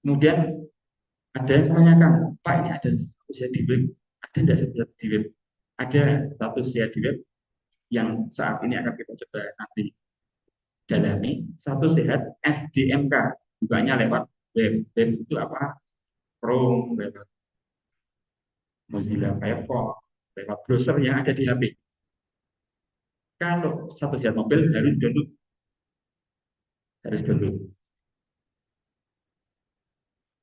Kemudian ada yang menanyakan, Pak ini ada statusnya di web, ada tidak status di web? Ada statusnya di web yang saat ini akan kita coba nanti dalami. Satu sehat SDMK, bukannya lewat web. Web itu apa? Chrome, lewat Mozilla Firefox, lewat browser yang ada di HP. Kalau satu sehat mobil harus download.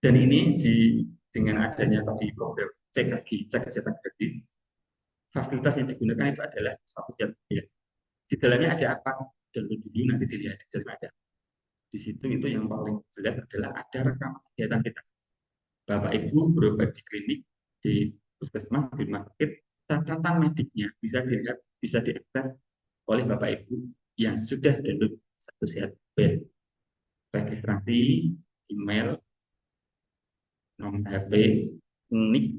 Dan ini dengan adanya tadi program cek lagi, cek kesehatan gratis, fasilitas yang digunakan itu adalah satu sehat mobil. Di dalamnya ada apa? Download dulu nanti dilihat di dalam ada. Di situ itu yang paling jelas adalah ada rekaman kegiatan kita. Bapak Ibu berobat di klinik, di puskesmas, di rumah sakit, catatan mediknya bisa dilihat, bisa diakses oleh Bapak Ibu yang sudah download satu sehat web, registrasi, email, nomor HP, nik,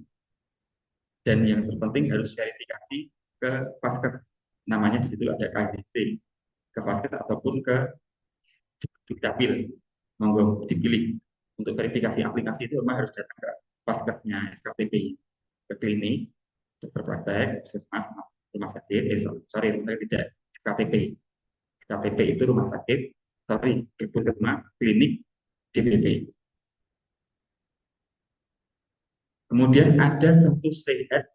dan yang terpenting harus verifikasi ke paskes. Namanya di situ ada KDC, ke paskes ataupun ke Dukcapil. Monggo dipilih. Untuk verifikasi aplikasi itu memang harus datang ke paskesnya SKPP, ke klinik, dokter praktek, puskesmas, rumah sakit, sorry, tidak, SKPP. SKPP itu rumah sakit, sorry, puskesmas, klinik, DPP. Kemudian ada satu sehat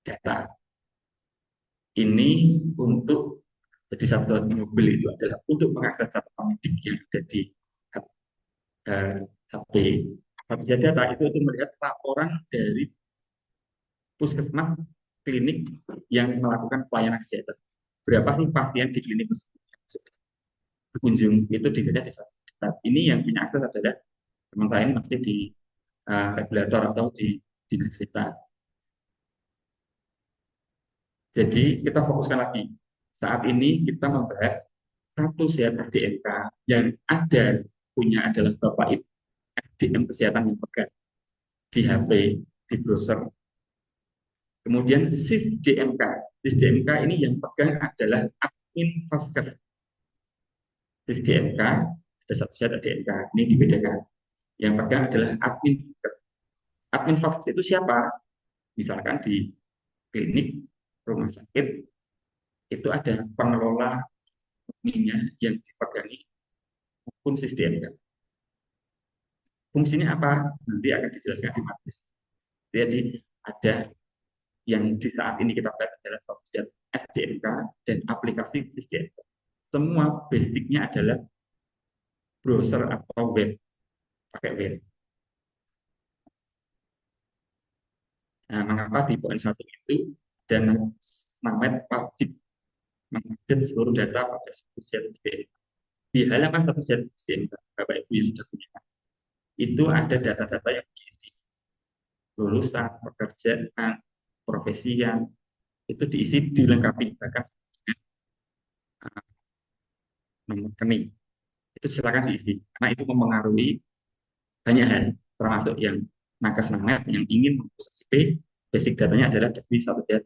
data. Ini untuk jadi satu mobil itu adalah untuk mengakses data medik yang ada di HP. Habis data itu melihat laporan dari puskesmas, klinik yang melakukan pelayanan kesehatan. Berapa sih pasien di klinik berkunjung itu dilihat di saat ini yang punya akses adalah sementara ini masih di regulator atau di dinas kesehatan. Jadi kita fokuskan lagi. Saat ini kita membahas satu sehat SDMK yang ada punya adalah Bapak Ibu SDM kesehatan yang pegang di HP, di browser. Kemudian SIS-JMK. SIS-JMK ini yang pegang adalah admin Fasker. SIS-JMK, ada satu sehat SDMK, ini dibedakan. Yang pegang adalah admin Fasker. Admin Fasker itu siapa? Misalkan di klinik, rumah sakit, itu ada pengelola adminnya yang dipegangi maupun SIS-JMK. Fungsinya apa? Nanti akan dijelaskan di materi. Jadi ada yang di saat ini kita bahas adalah software SDMK dan aplikasi SDMK. Semua basicnya adalah browser atau web, pakai web. Nah, mengapa di poin satu itu dan namanya wajib mengupdate seluruh data pada satu set SDMK. Di halaman satu set SDMK, Bapak Ibu yang sudah punya, itu ada data-data yang diisi. Lulusan, pekerjaan, profesi yang itu diisi dilengkapi bahkan nomor rekening itu silakan diisi karena itu mempengaruhi banyak hal termasuk yang nakes namet yang ingin mengakses basic datanya adalah dari satu data.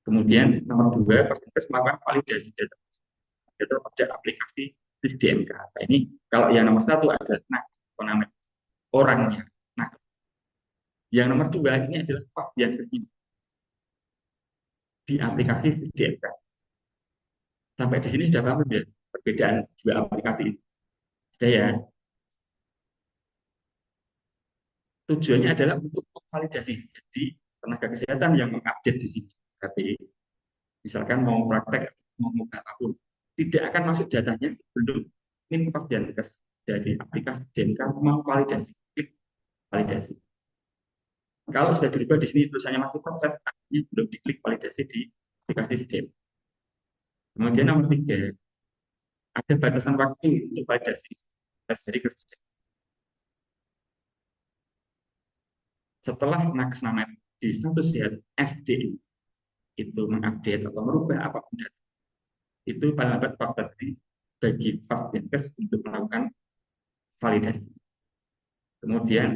Kemudian nomor dua, persentas melakukan validasi data pada aplikasi DMK. Nah, ini kalau yang nomor satu adalah nakes orangnya. Nah, yang nomor dua ini adalah yang di aplikasi DMK. Sampai di sini sudah paham ya perbedaan dua aplikasi ini. Sudah ya. Tujuannya adalah untuk memvalidasi. Jadi tenaga kesehatan yang mengupdate di sini, tapi misalkan mau praktek, mau apapun, tidak akan masuk datanya belum ini kepastian dari aplikasi DMK mau validasi, klik validasi. Kalau sudah dirubah di sini tulisannya masih proses, artinya belum diklik validasi di aplikasi DMK. Kemudian nomor tiga, ada batasan waktu untuk validasi dari kerja. Setelah nakes-nama di status sehat SD itu mengupdate atau merubah apapun data, itu paling lambat 14 hari bagi Vaktinkes untuk melakukan validasi. Kemudian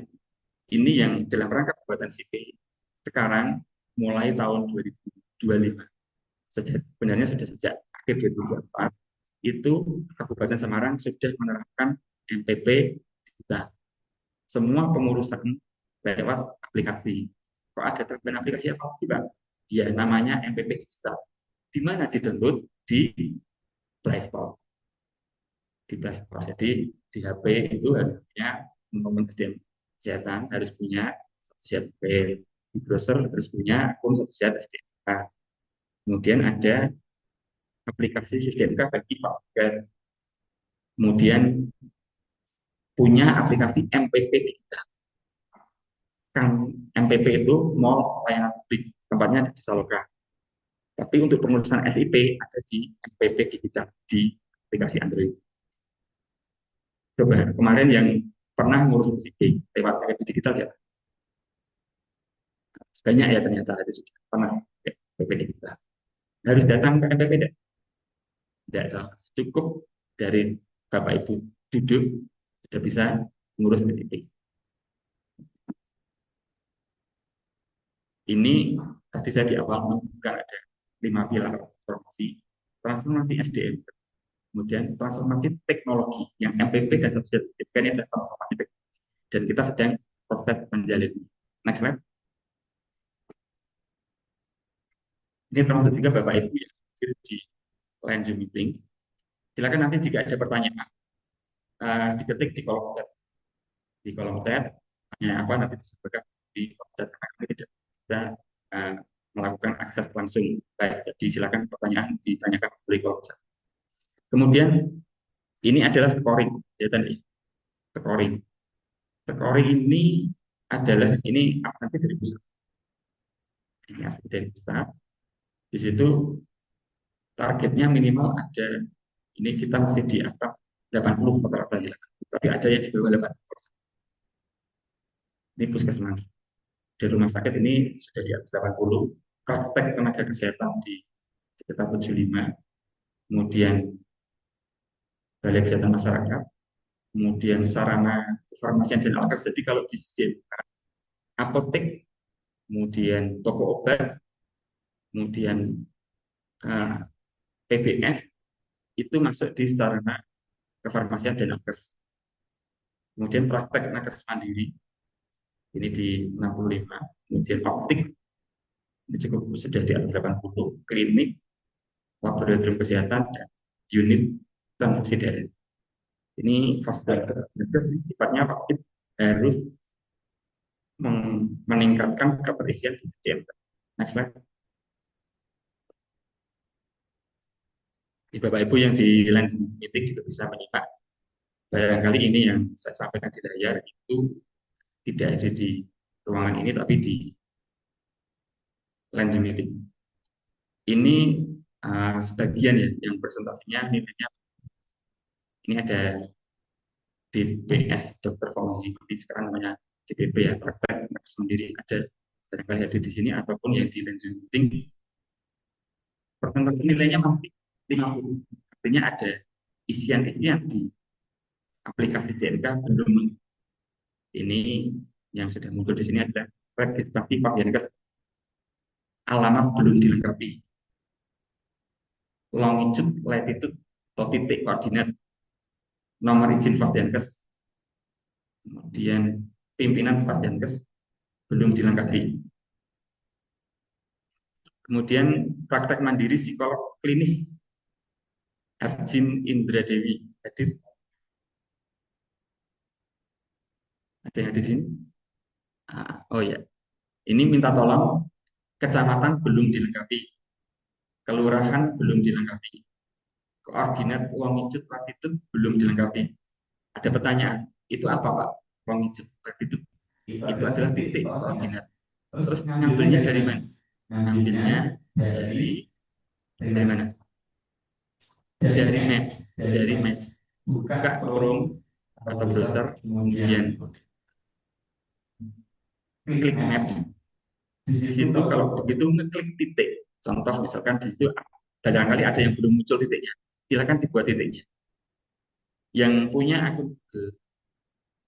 ini yang dalam rangka pembuatan CP sekarang mulai tahun 2025. Sebenarnya sudah sejak akhir 2024 itu Kabupaten Semarang sudah menerapkan MPP digital. Semua pengurusan lewat aplikasi. Kok ada terapkan aplikasi apa lagi, Pak? Ya, namanya MPP digital. Di mana di-download? Di Play Store. Di Play Store. Jadi di HP itu harus punya nomor kesehatan, harus punya STMP. Di browser harus punya akun STMK. Kemudian ada aplikasi STMK bagi Pak. Kemudian punya aplikasi MPP digital. Kan MPP itu Mall Pelayanan Publik, tempatnya ada di Saloka. Tapi untuk pengurusan SIP ada di MPP digital di aplikasi Android. Coba kemarin yang pernah ngurus SIP lewat MPP digital ya, banyak ya ternyata ada sudah pernah MPP digital. Harus datang ke MPP tidak, cukup dari Bapak Ibu duduk sudah bisa mengurus SIP. Ini tadi saya di awal menemukan ada 5 pilar transformasi SDM, kemudian transformasi teknologi yang MPP dan sertifikat ini adalah transformasi teknologi dan kita sedang proses menjalani. Next slide. Ini termasuk juga Bapak Ibu yang di line Zoom meeting. Silakan nanti jika ada pertanyaan diketik di kolom chat. Di kolom chat tanya apa nanti disampaikan di kolom chat karena kami tidak bisa melakukan akses langsung. Baik, jadi silakan pertanyaan ditanyakan di kolom chat. Kemudian ini adalah scoring, ya tadi scoring. Scoring ini adalah ini nanti dari pusat. Ini dari pusat. Di situ targetnya minimal ada, ini kita masih di atas 80 rata-rata, tapi ada yang di bawah 80. Ini puskesmas. Di rumah sakit ini sudah di atas 80. Praktek tenaga kesehatan di sekitar 75. Kemudian balai kesehatan masyarakat, kemudian sarana kefarmasian dan alkes. Jadi kalau di apotek, kemudian toko obat, kemudian PBF itu masuk di sarana kefarmasian dan alkes. Kemudian praktek nakes mandiri ini di 65, kemudian optik ini cukup sudah di atas 80, klinik, laboratorium kesehatan dan unit transfusi. Ini fasilitas sifatnya wajib harus meningkatkan keterisian di SDM. Next slide. Di Bapak Ibu yang di line meeting juga bisa menyimak. Barangkali ini yang saya sampaikan di layar itu tidak ada di ruangan ini, tapi di line meeting. Ini sebagian ya, yang presentasinya nilainya. Ini ada DPS, Dokter Formasi, ini sekarang namanya DPP ya, praktek nakes sendiri, ada barangkali ada di sini ataupun yang di line meeting. Persentase nilainya masih 50. Artinya ada isian-isian di aplikasi DNK belum. Ini yang sudah muncul di sini adalah registrasi Pakdenkes, alamat belum dilengkapi, longitude, latitude, atau titik koordinat, nomor izin Pakdenkes, kemudian pimpinan Pakdenkes belum dilengkapi. Kemudian praktek mandiri psikolog klinis Arjin Indra Dewi hadir. Ada yang hadir di sini? Oh ya, ini minta tolong, kecamatan belum dilengkapi, kelurahan belum dilengkapi, koordinat longitude latitude belum dilengkapi. Ada pertanyaan, itu apa Pak? Longitude latitude itu adalah titik koordinat. Terus ngambilnya dari mana? Ngambilnya dari mana? Dari Maps. Buka Chrome atau browser, kemudian klik Maps. Di situ kalau begitu ngeklik titik, contoh misalkan di situ barangkali ada yang belum muncul titiknya, silakan dibuat titiknya. Yang punya akun Google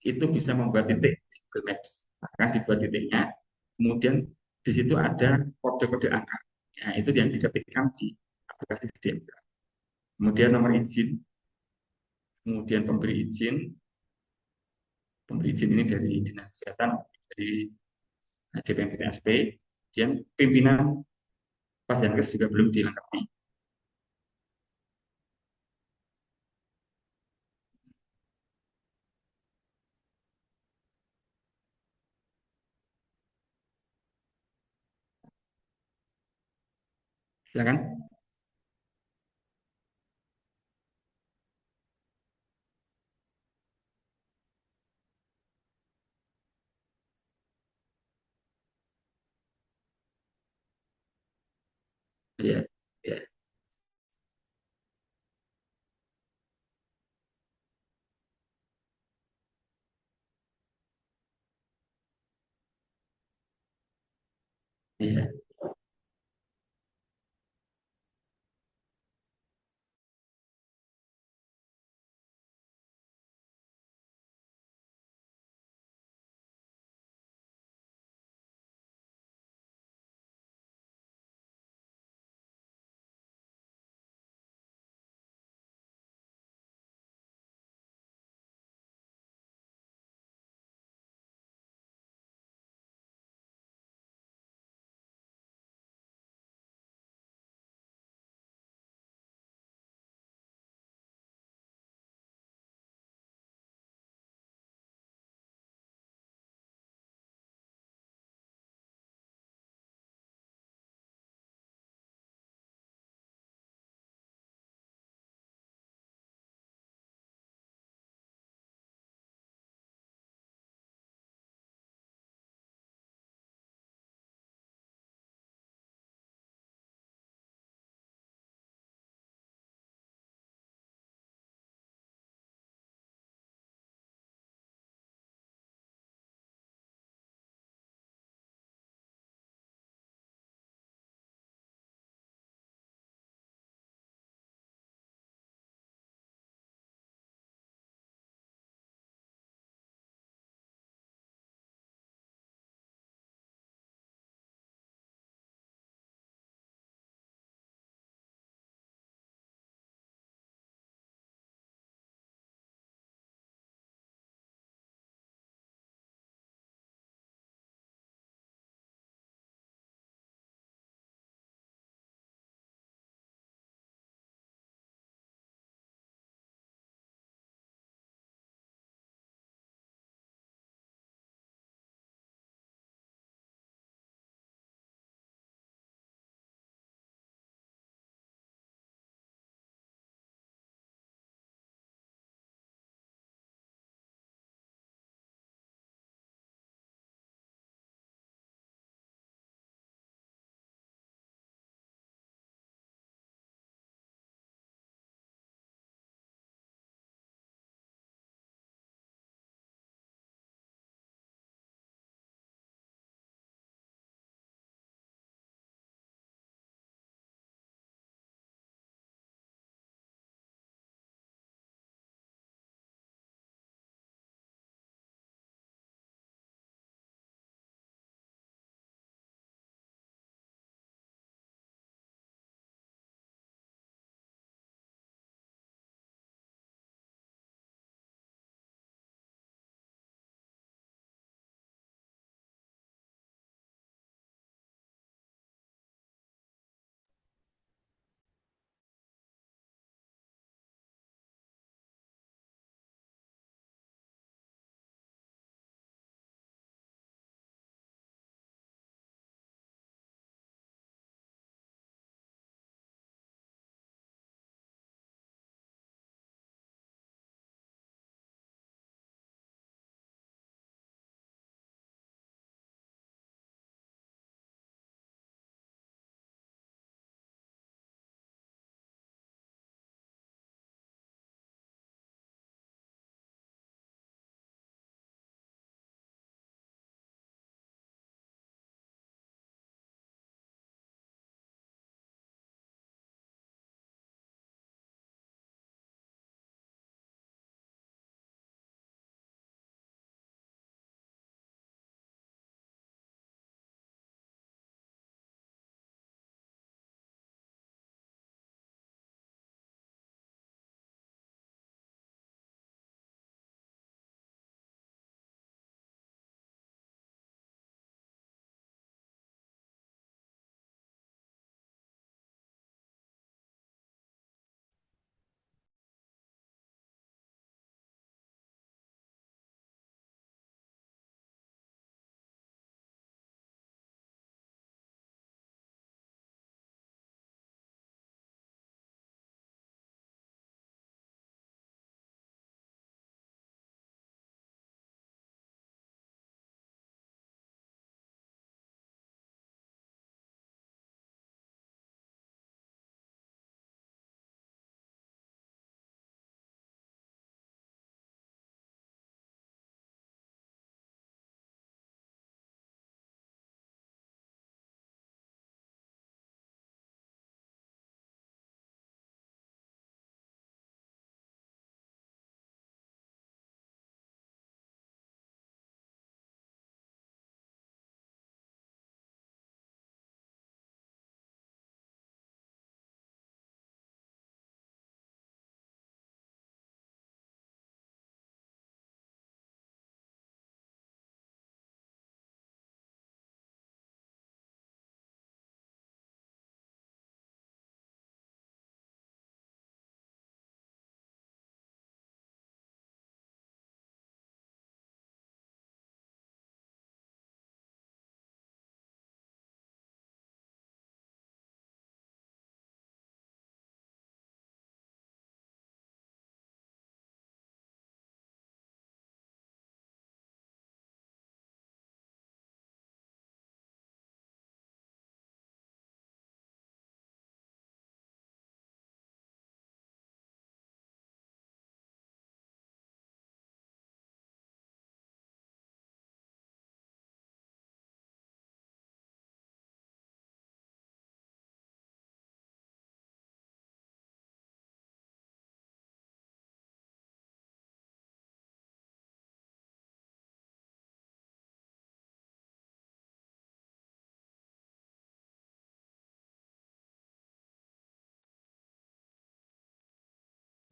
itu bisa membuat titik di Google Maps, akan dibuat titiknya, kemudian di situ ada kode-kode angka. Nah, itu yang diketikkan di aplikasi DMK. kemudian nomor izin, kemudian pemberi izin ini dari Dinas Kesehatan, dari DPMPTSP, kemudian pimpinan Pasdenkes juga belum dilengkapi. Silakan. Ya, ya, ya.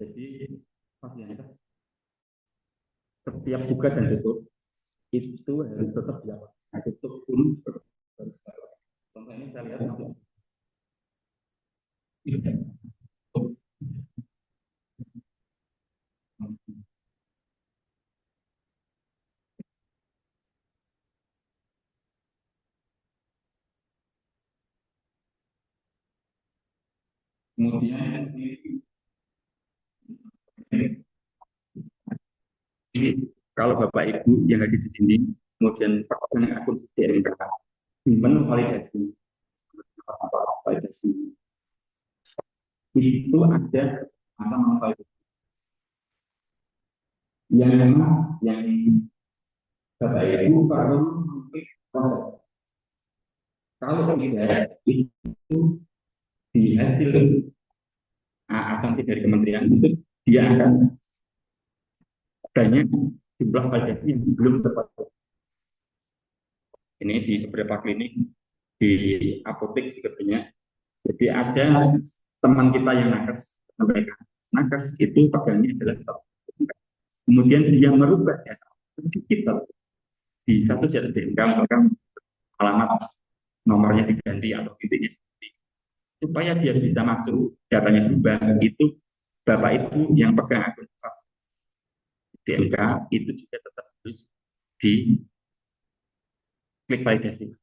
Jadi fasilitas setiap buka dan tutup itu harus tetap dilakukan. Nah, tutup pun tetap harus dilakukan. Contoh ini saya lihat nanti. Kemudian ini kalau Bapak Ibu yang lagi di sini, kemudian pakai akun DMK, validasi, validasi itu ada nama validasi yang memang yang Bapak Ibu perlu mengklik proses. Kalau tidak itu di hasil akuntansi dari kementerian itu dia akan banyak jumlah validasi yang belum terpakai. Ini di beberapa klinik di apotek juga banyak. Jadi ada teman kita yang nakes sampaikan, nakes itu pegangnya adalah top. Kemudian dia merubah data digital di satu jadwal DMK, misalkan alamat nomornya diganti atau intinya supaya dia bisa masuk datanya berubah itu Bapak Ibu yang pegang akun DMK itu juga tetap harus di klik validasi.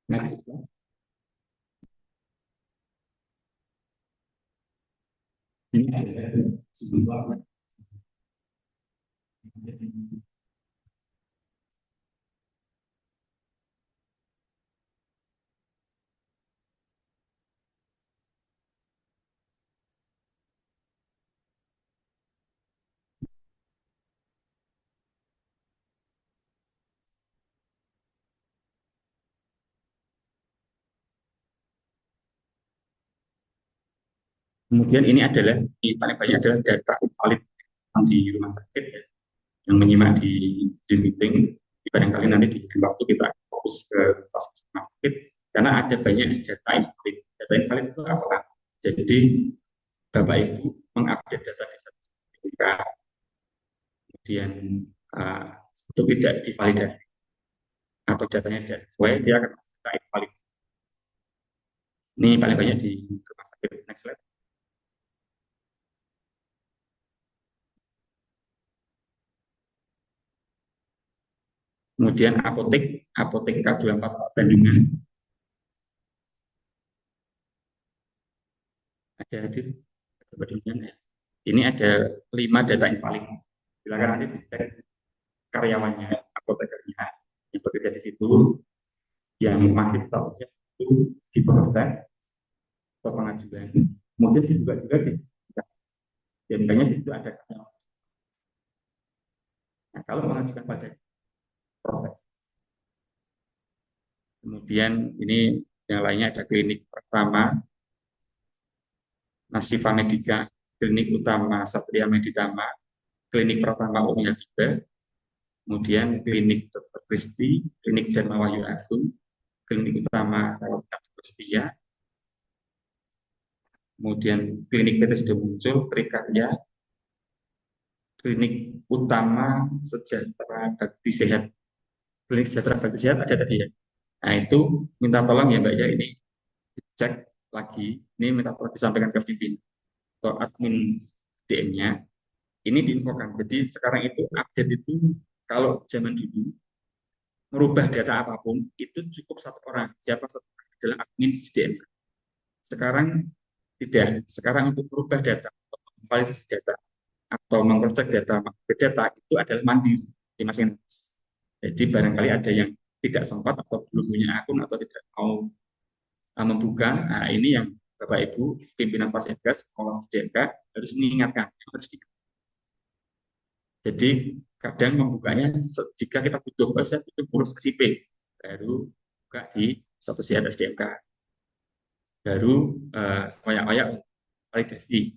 Next. Ini adalah sebuah kemudian ini adalah paling banyak adalah data valid di rumah sakit ya, yang menyimak di Zoom meeting. Barangkali nanti di waktu kita fokus ke fasilitas rumah sakit karena ada banyak data invalid. Data invalid itu apa? Jadi Bapak Ibu mengupdate data di sertifikat, kemudian itu tidak divalidasi atau datanya tidak sesuai, dia akan data invalid. Ini paling banyak di rumah sakit. Next slide. Kemudian apotek K24 Bandungan ada hadir Bandungan ya. Ini ada 5 data invalid. Silakan nanti dicek karyawannya, apotekernya yang bekerja di situ, yang masih statusnya itu diproses atau pengajuan. Kemudian juga di dan banyak di situ ada karyawan. Nah, kalau mengajukan pada proses. Kemudian ini yang lainnya ada klinik pertama Nasifa Medika, klinik utama Satria Meditama, klinik pertama Umya Tiba, kemudian klinik Dr. Kristi, klinik Dharma Wahyu Agung, klinik utama Rawat Setia, kemudian klinik PT sudah muncul, Trikarya, klinik utama Sejahtera Bakti Sehat, klinik Sejahtera Bakti Sehat ada tadi ya. Nah itu minta tolong ya Mbak ya, ini cek lagi, ini minta tolong disampaikan ke pimpinan atau admin DM-nya, ini diinfokan. Jadi sekarang itu update itu kalau zaman dulu merubah data apapun itu cukup satu orang, siapa satu orang adalah admin DM. Sekarang tidak, sekarang untuk merubah data, validasi data atau mengcross-check data itu adalah mandiri di masing-masing. Jadi barangkali ada yang tidak sempat atau belum punya akun atau tidak mau membuka. Nah, ini yang Bapak Ibu pimpinan Pasienkes kolom DMK harus mengingatkan, harus jadi kadang membukanya jika kita butuh bahasa itu urus ke SIP baru buka di satu sihat SDMK baru koyak-koyak validasi.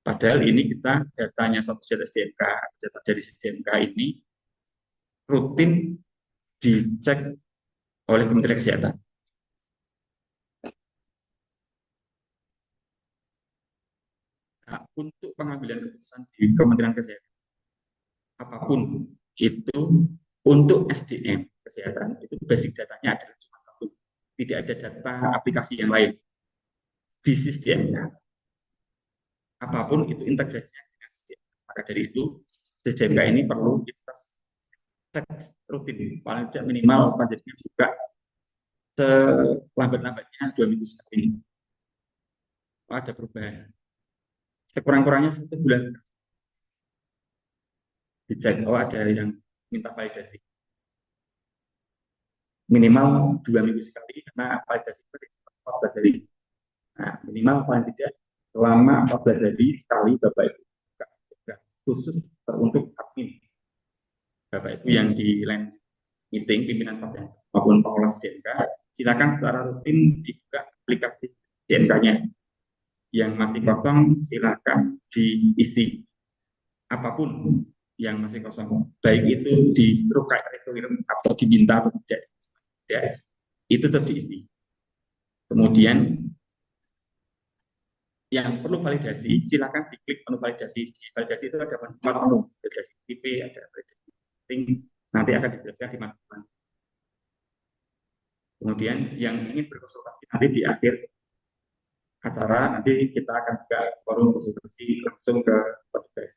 Padahal ini kita datanya satu set SDMK, data dari SDMK ini rutin dicek oleh Kementerian Kesehatan. Nah, untuk pengambilan keputusan di Kementerian Kesehatan, apapun itu untuk SDM kesehatan itu basic datanya adalah cuma satu, tidak ada data aplikasi yang lain di sistemnya. Apapun itu integrasinya dengan sistem. Maka dari itu SDMK ini perlu kita cek rutin, paling tidak minimal budgetnya juga selambat-lambatnya 2 minggu sekali. Ada perubahan. Sekurang-kurangnya 1 bulan dicek. Oh, ada yang minta validasi. Minimal 2 minggu sekali karena validasi itu 14 hari. Nah, minimal paling tidak selama 14 hari sekali Bapak Ibu khusus untuk admin Bapak Ibu yang di line meeting pimpinan pasien maupun pengolah DMK, silakan secara rutin dibuka aplikasi DMK-nya. Yang masih kosong silakan diisi apapun yang masih kosong, baik itu di requirement atau diminta atau tidak, itu tetap diisi. Kemudian yang perlu validasi, silakan diklik menu validasi. Di validasi itu ada 4 menu, validasi IP, ada validasi link, nanti akan dijelaskan di mana. Kemudian yang ingin berkonsultasi nanti di akhir acara, nanti kita akan buka forum konsultasi langsung ke petugas.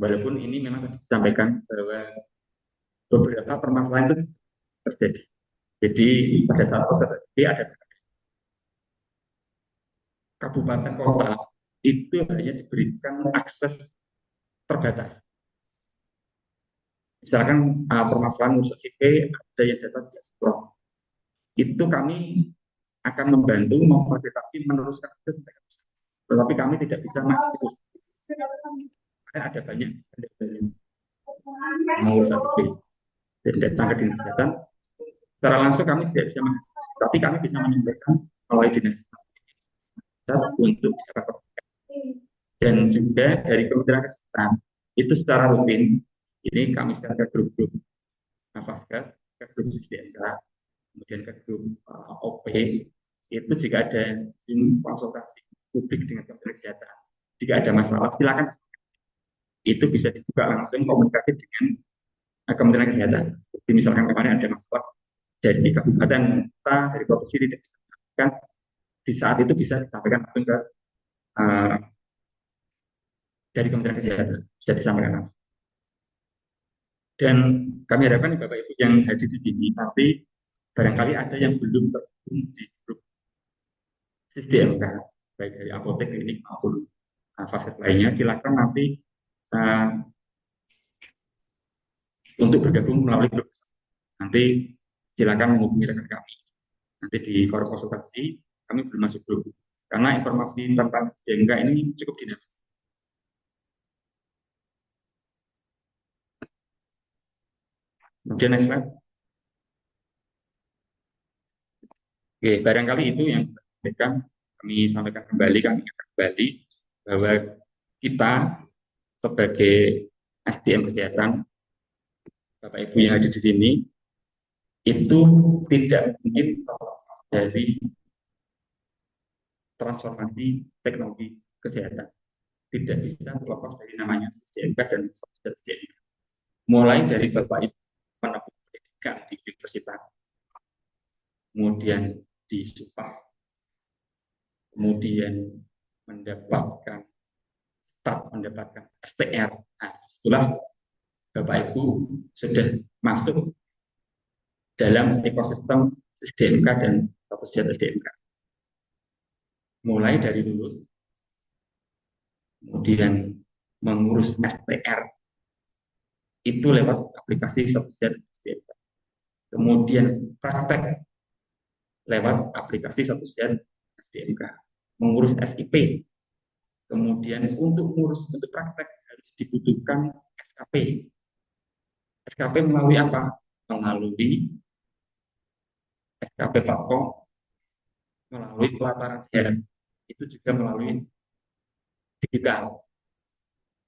Walaupun ini memang disampaikan bahwa beberapa permasalahan itu terjadi. Jadi pada saat proses ada kabupaten kota itu hanya diberikan akses terbatas. Misalkan permasalahan urus IP ada yang data tidak sempurna, itu kami akan membantu memfasilitasi meneruskan akses, tetapi kami tidak bisa mengeksekusi. Ada banyak mau urus IP dan datang ke dinas kesehatan secara langsung kami tidak bisa mengeksekusi, tapi kami bisa menyampaikan melalui dinas kesehatan untuk dapat. Dan juga dari Kementerian Kesehatan itu secara rutin ini kami secara ke grup-grup Nafaskat, ke grup SDMK, kemudian ke grup OP itu jika ada konsultasi publik dengan Kementerian Kesehatan, jika ada masalah silakan itu bisa dibuka langsung komunikasi dengan Kementerian Kesehatan. Jadi misalkan kemarin ada masalah dari kabupaten kita dari provinsi tidak bisa disampaikan, di saat itu bisa disampaikan langsung ke dari Kementerian Kesehatan, bisa disampaikan langsung. Dan kami harapkan Bapak Ibu yang hadir di sini, tapi barangkali ada yang belum terhubung di grup SDMK, baik dari apotek, klinik maupun fasilitas lainnya, silakan nanti untuk bergabung melalui grup. Nanti silakan menghubungi rekan kami. Nanti di forum konsultasi kami belum masuk grup, karena informasi tentang SDMK ini cukup dinamis. Kemudian next slide. Oke, barangkali itu yang kami sampaikan kembali, kami ingatkan kembali bahwa kita sebagai SDM kesehatan, Bapak Ibu yang ada di sini, itu tidak mungkin dari transformasi teknologi kesehatan. Tidak bisa terlepas dari namanya SDMK dan SDMK. Mulai dari Bapak Ibu menempuh pendidikan di universitas, kemudian di SUPA, kemudian mendapatkan mendapatkan STR. Nah, setelah Bapak Ibu sudah masuk dalam ekosistem SDMK dan status SDMK. Mulai dari lulus, kemudian mengurus STR, itu lewat aplikasi status SDMK. Kemudian praktek lewat aplikasi status SDMK. Mengurus SIP, kemudian untuk mengurus untuk praktek harus dibutuhkan SKP. SKP melalui apa? Melalui SKP Papko, melalui pelataran sehat. itu juga melalui digital.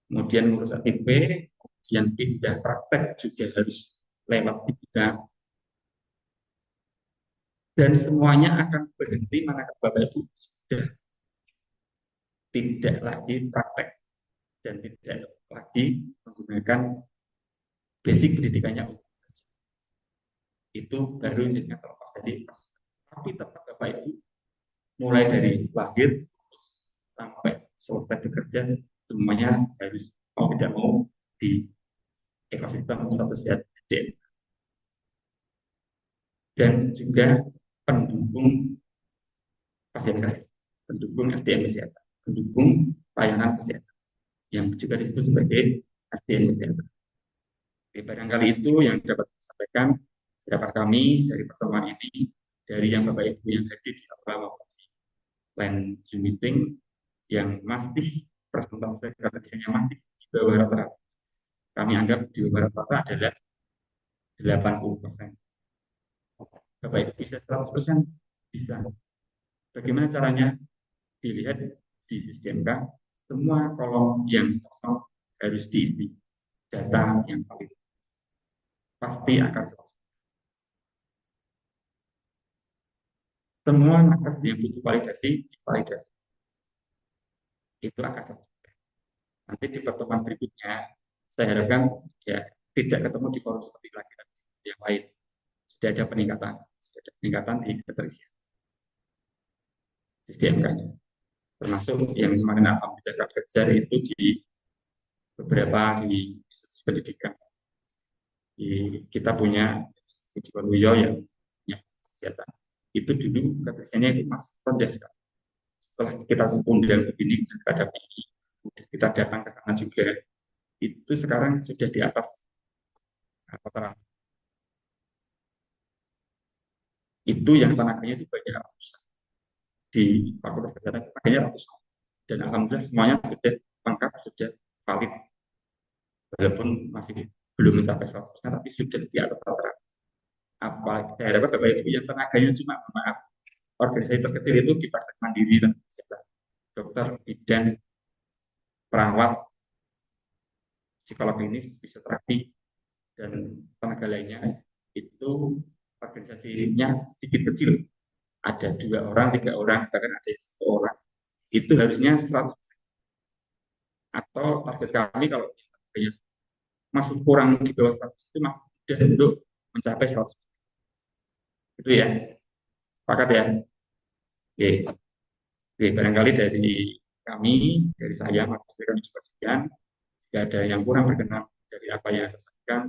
Kemudian ngurus ATP, kemudian pindah praktek juga harus lewat digital. Dan semuanya akan berhenti manakala Bapak Ibu sudah tidak lagi praktek dan tidak lagi menggunakan basic pendidikannya. Itu baru yang terlepas dari proses. Tapi tetap Bapak Ibu mulai dari lahir sampai selesai bekerja semuanya harus mau tidak mau di ekosistem status SDM dan juga pendukung pasien kasih, pendukung SDM kesehatan, pendukung layanan kesehatan yang juga disebut sebagai SDM kesehatan. Oke, barangkali itu yang dapat saya sampaikan pendapat kami dari pertemuan ini, dari yang Bapak Ibu yang hadir di awal plan Zoom meeting yang masih persentase kerjanya masih di bawah rata-rata. Kami anggap di bawah rata-rata adalah 80%. Bapak Ibu bisa 100%? Bisa. Bagaimana caranya? Dilihat di SDMK, semua kolom yang kosong harus diisi data yang valid. Pasti akan semua nakes yang butuh validasi, divalidasi. Itu akan selesai. Nanti di pertemuan berikutnya, saya harapkan ya tidak ketemu di forum seperti lagi yang lain. Sudah ada peningkatan di keterisian SDMK-nya. Termasuk yang kemarin alhamdulillah kejar itu di beberapa di pendidikan. Kita punya di Waluyo yang punya kesehatan. Itu dulu keterisiannya itu masih rendah sekali. Setelah kita undang begini dan ada PI, kita datang ke sana juga, itu sekarang sudah di atas rata-rata. Itu yang tenaganya di banyak ratusan. Di Fakultas Kesehatan tenaganya ratusan. Dan alhamdulillah semuanya sudah lengkap, sudah valid. Walaupun masih belum mencapai 100%, tapi sudah di atas rata-rata. Apalagi saya harap Bapak Ibu yang tenaganya cuma maaf organisasi terkecil itu di praktek mandiri dan kesehatan, dokter, bidan, perawat, psikolog klinis, fisioterapi, dan tenaga lainnya itu organisasinya sedikit kecil. Ada 2 orang, 3 orang, bahkan ada 1 orang. Itu harusnya 100%. Atau target kami kalau masih kurang di bawah 100 itu sudah untuk mencapai 100%. Itu ya. Sepakat ya. Oke. Oke, barangkali dari kami, dari saya, kami juga sekian. Jika ada yang kurang berkenan dari apa yang saya sampaikan,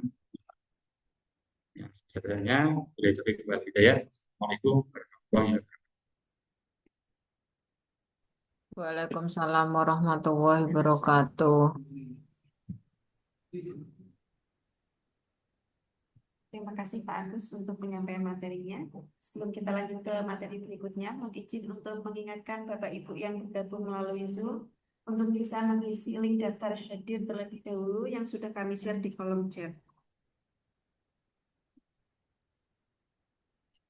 ya, sebenarnya bila itu kembali hidayah. Assalamualaikum warahmatullahi wabarakatuh. Waalaikumsalam warahmatullahi wabarakatuh. Terima kasih Pak Agus untuk penyampaian materinya. Sebelum kita lanjut ke materi berikutnya, mohon izin untuk mengingatkan Bapak Ibu yang bergabung melalui Zoom untuk bisa mengisi link daftar hadir terlebih dahulu yang sudah kami share di kolom chat.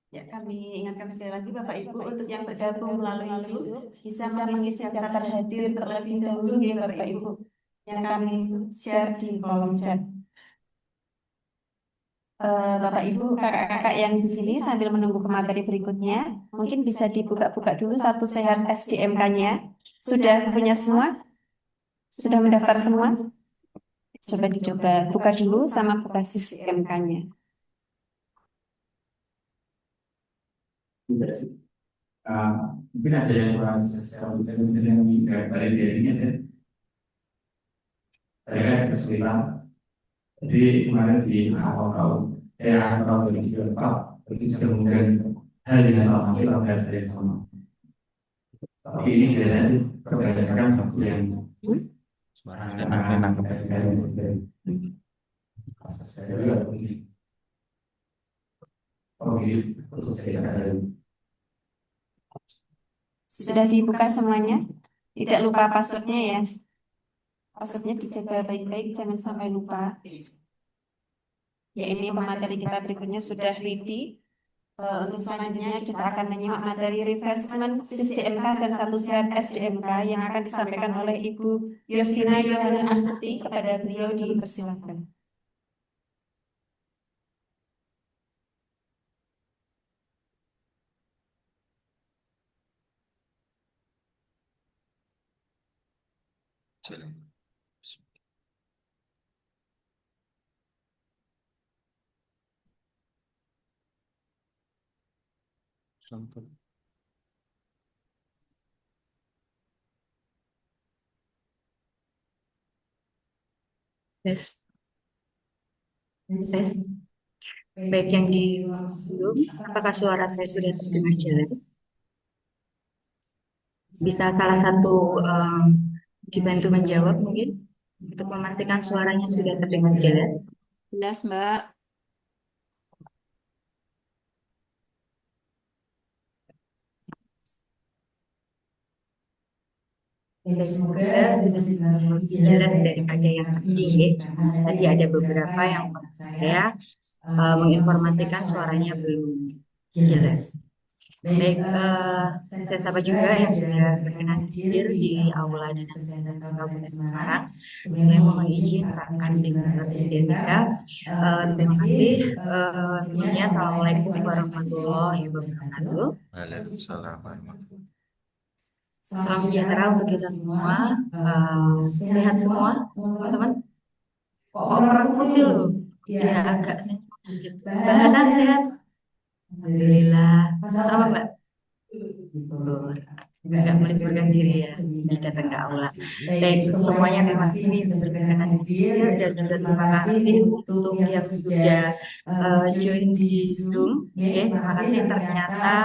Ya, kami ingatkan sekali lagi Bapak Ibu untuk yang bergabung melalui Zoom bisa mengisi daftar hadir terlebih dahulu ya Bapak Ibu yang kami share di kolom chat. Bapak Ibu, kakak-kakak yang di sini sambil menunggu ke materi berikutnya, mungkin bisa dibuka-buka dulu satu sehat SDMK-nya. Sudah punya semua? Sudah mendaftar semua? Coba dicoba buka dulu sama buka SDMK-nya. Mungkin ada yang kurang saya mungkin yang balik dari ini ada. Saya kesulitan. Jadi kemarin di awal tahun 2024 itu sudah mungkin hal yang sama, kita belajar yang sama. Tapi ini beda sih, kebanyakan waktu yang enak-enak dari proses saya juga begini. Oh gitu, terus saya ada. Sudah dibuka semuanya? Tidak lupa passwordnya ya. Passwordnya dijaga baik-baik, jangan sampai lupa. Ya, ini pemateri kita berikutnya sudah ready. Untuk selanjutnya kita akan menyimak materi refreshment SISDMK dan satu sehat SDMK yang akan disampaikan oleh Ibu Yustina Yohana Astuti. Kepada beliau dipersilakan. Tes, tes. Baik yang di ruang Zoom, apakah suara saya sudah terdengar jelas? Bisa salah satu dibantu menjawab mungkin untuk memastikan suaranya sudah terdengar jelas. Jelas, Mbak. Semoga lebih jelas daripada yang tadi. Tadi ada beberapa yang saya menginformasikan suaranya belum jelas. Baik, saya sapa juga yang sudah berkenan hadir di Aula Dinas Kesehatan Kabupaten Semarang. Sebelumnya mohon izin Pak Kandim SDMK. Terima kasih. Sebelumnya Assalamualaikum warahmatullahi wabarakatuh. Waalaikumsalam. Salam sejahtera untuk kita semua. Sehat semua, teman-teman. Kok merah putih loh? Ya agak sedikit. Mbak Hana sehat? Alhamdulillah. Sama Mbak? Betul. Nggak meliburkan diri ya di datang ke aula. Baik, semuanya terima kasih sudah berkenan hadir dan juga terima kasih untuk yang sudah join di Zoom. Ya, terima kasih ternyata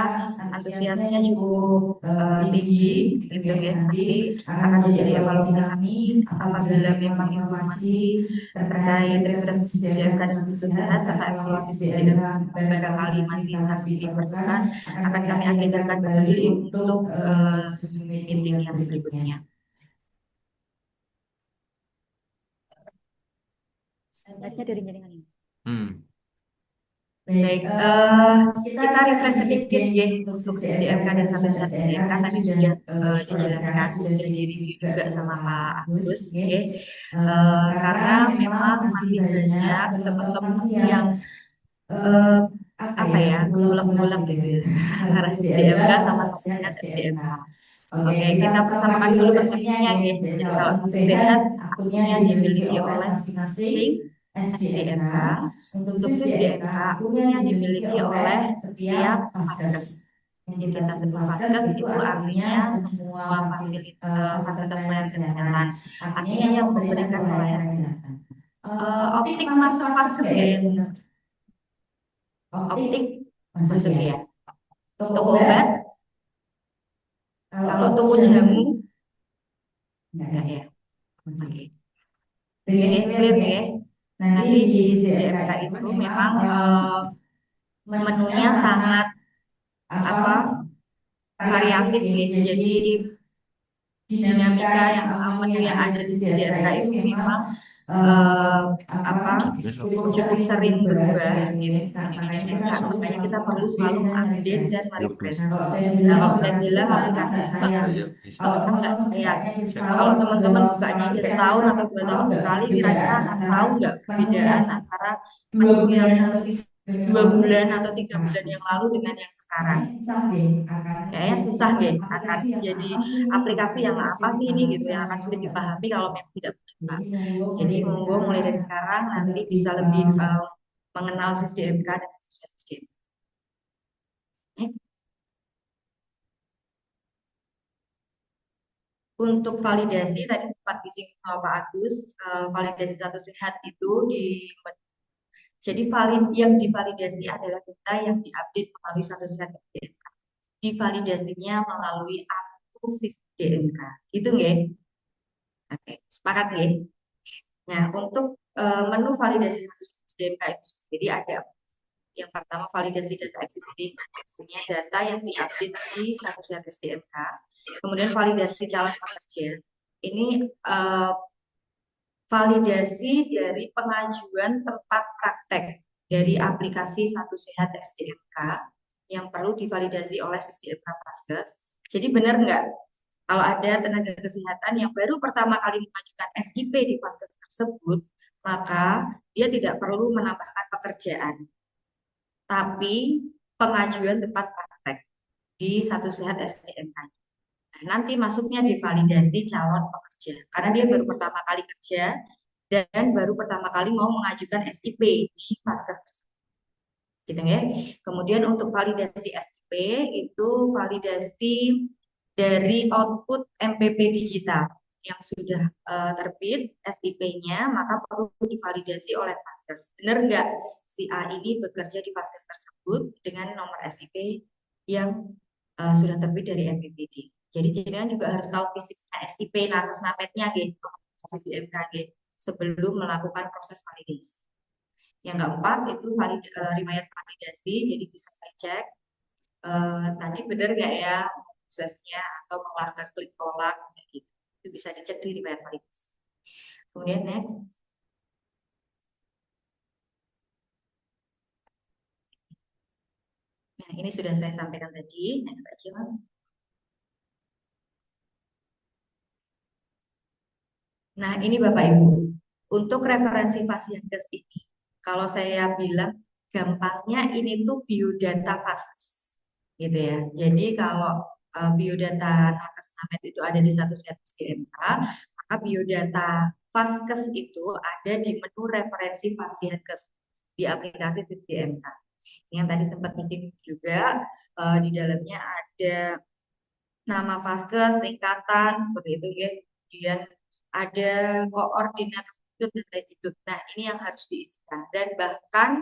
antusiasnya cukup tinggi gitu ya. Nanti akan menjadi evaluasi kami apabila memang informasi terkait refresh SDM dan satu sehat serta evaluasi SDM barangkali masih sangat diperlukan akan kami agendakan kembali untuk Zoom meeting yang berikutnya. Slide-nya dari jaringan ini. Baik, kita refresh sedikit ya untuk SDMK dan satu sehat SDMK tadi sudah dijelaskan, sudah di-review juga sama Pak Agus ya. Karena memang masih banyak teman-teman yang apa ya, gulak-gulak gitu ya antara SDMK sama satu sehat SDMK. Oke, kita pertamakan dulu persepsinya ya. Jadi kalau satu sehat akunnya dimiliki oleh masing-masing SDMK. Untuk SDMK akunnya dimiliki oleh setiap vaskes. Yang kita sebut vaskes itu artinya semua fasilitas pelayanan kesehatan. Artinya yang memberikan pelayanan kesehatan. Optik masuk vaskes nggak ya? Optik masuk ya. Toko obat, kalau toko jamu enggak ya. Oke. Clear ya. Nanti di SDMK itu memang menunya sangat apa variatif ya. Jadi dinamika yang menu yang ada di SDMK itu memang cukup sering berubah gitu. Makanya kita perlu selalu update dan refresh. Nah, kalau saya bilang kalau teman-teman bukanya aja setahun atau 2 tahun sekali, kira-kira akan tahu nggak perbedaan antara menu yang 2 bulan atau 3 bulan yang lalu dengan yang sekarang? Kayaknya susah ya, akan jadi aplikasi yang apa sih ini gitu yang akan sulit dipahami kalau memang tidak berjumpa. Jadi monggo mulai dari sekarang nanti bisa lebih mengenal SDMK dan SDMK. Untuk validasi tadi sempat disinggung sama Pak Agus, validasi satu sehat itu jadi yang divalidasi adalah data yang diupdate melalui satu sehat SDMK. Divalidasinya melalui akun SDMK, gitu nggih? Oke, sepakat nggih? Nah, untuk menu validasi satu sehat SDMK itu sendiri ada yang pertama validasi data existing, artinya data yang diupdate di satu sehat SDMK. Kemudian validasi calon pekerja. Ini validasi dari pengajuan tempat praktek dari aplikasi Satu Sehat SDMK yang perlu divalidasi oleh SDM Prapaskes. Jadi benar nggak kalau ada tenaga kesehatan yang baru pertama kali mengajukan SIP di Vaskes tersebut, maka dia tidak perlu menambahkan pekerjaan, tapi pengajuan tempat praktek di Satu Sehat SDMK. Nah, nanti masuknya di validasi calon pekerja, karena dia baru pertama kali kerja dan baru pertama kali mau mengajukan SIP di Vaskes tersebut. Gitu ya. Kemudian untuk validasi SIP itu validasi dari output MPP digital yang sudah terbit SIP-nya, maka perlu divalidasi oleh Vaskes. Benar nggak si A ini bekerja di Vaskes tersebut dengan nomor SIP yang sudah terbit dari MPPD. Jadi jenengan juga harus tahu fisiknya SIP, atas nametnya gitu, di MKG sebelum melakukan proses validasi. Yang keempat itu riwayat validasi, jadi bisa dicek tadi benar nggak ya prosesnya atau mengeluarkan klik tolak gitu. Itu bisa dicek di riwayat validasi. Kemudian next. Nah, ini sudah saya sampaikan tadi. Next aja, Mas. Nah, ini Bapak Ibu. Untuk referensi Vaskes ini, kalau saya bilang gampangnya ini tuh biodata Vaskes. Gitu ya. Jadi kalau biodata nakes namet itu ada di Satu Sehat SDMK, maka biodata Vaskes itu ada di menu referensi Vaskes di aplikasi SDMK. Yang tadi sempat menyinggung juga di dalamnya ada nama Vaskes, tingkatan, seperti itu ya. Kemudian ada koordinat longitude dan latitude. Nah, ini yang harus diisikan. Dan bahkan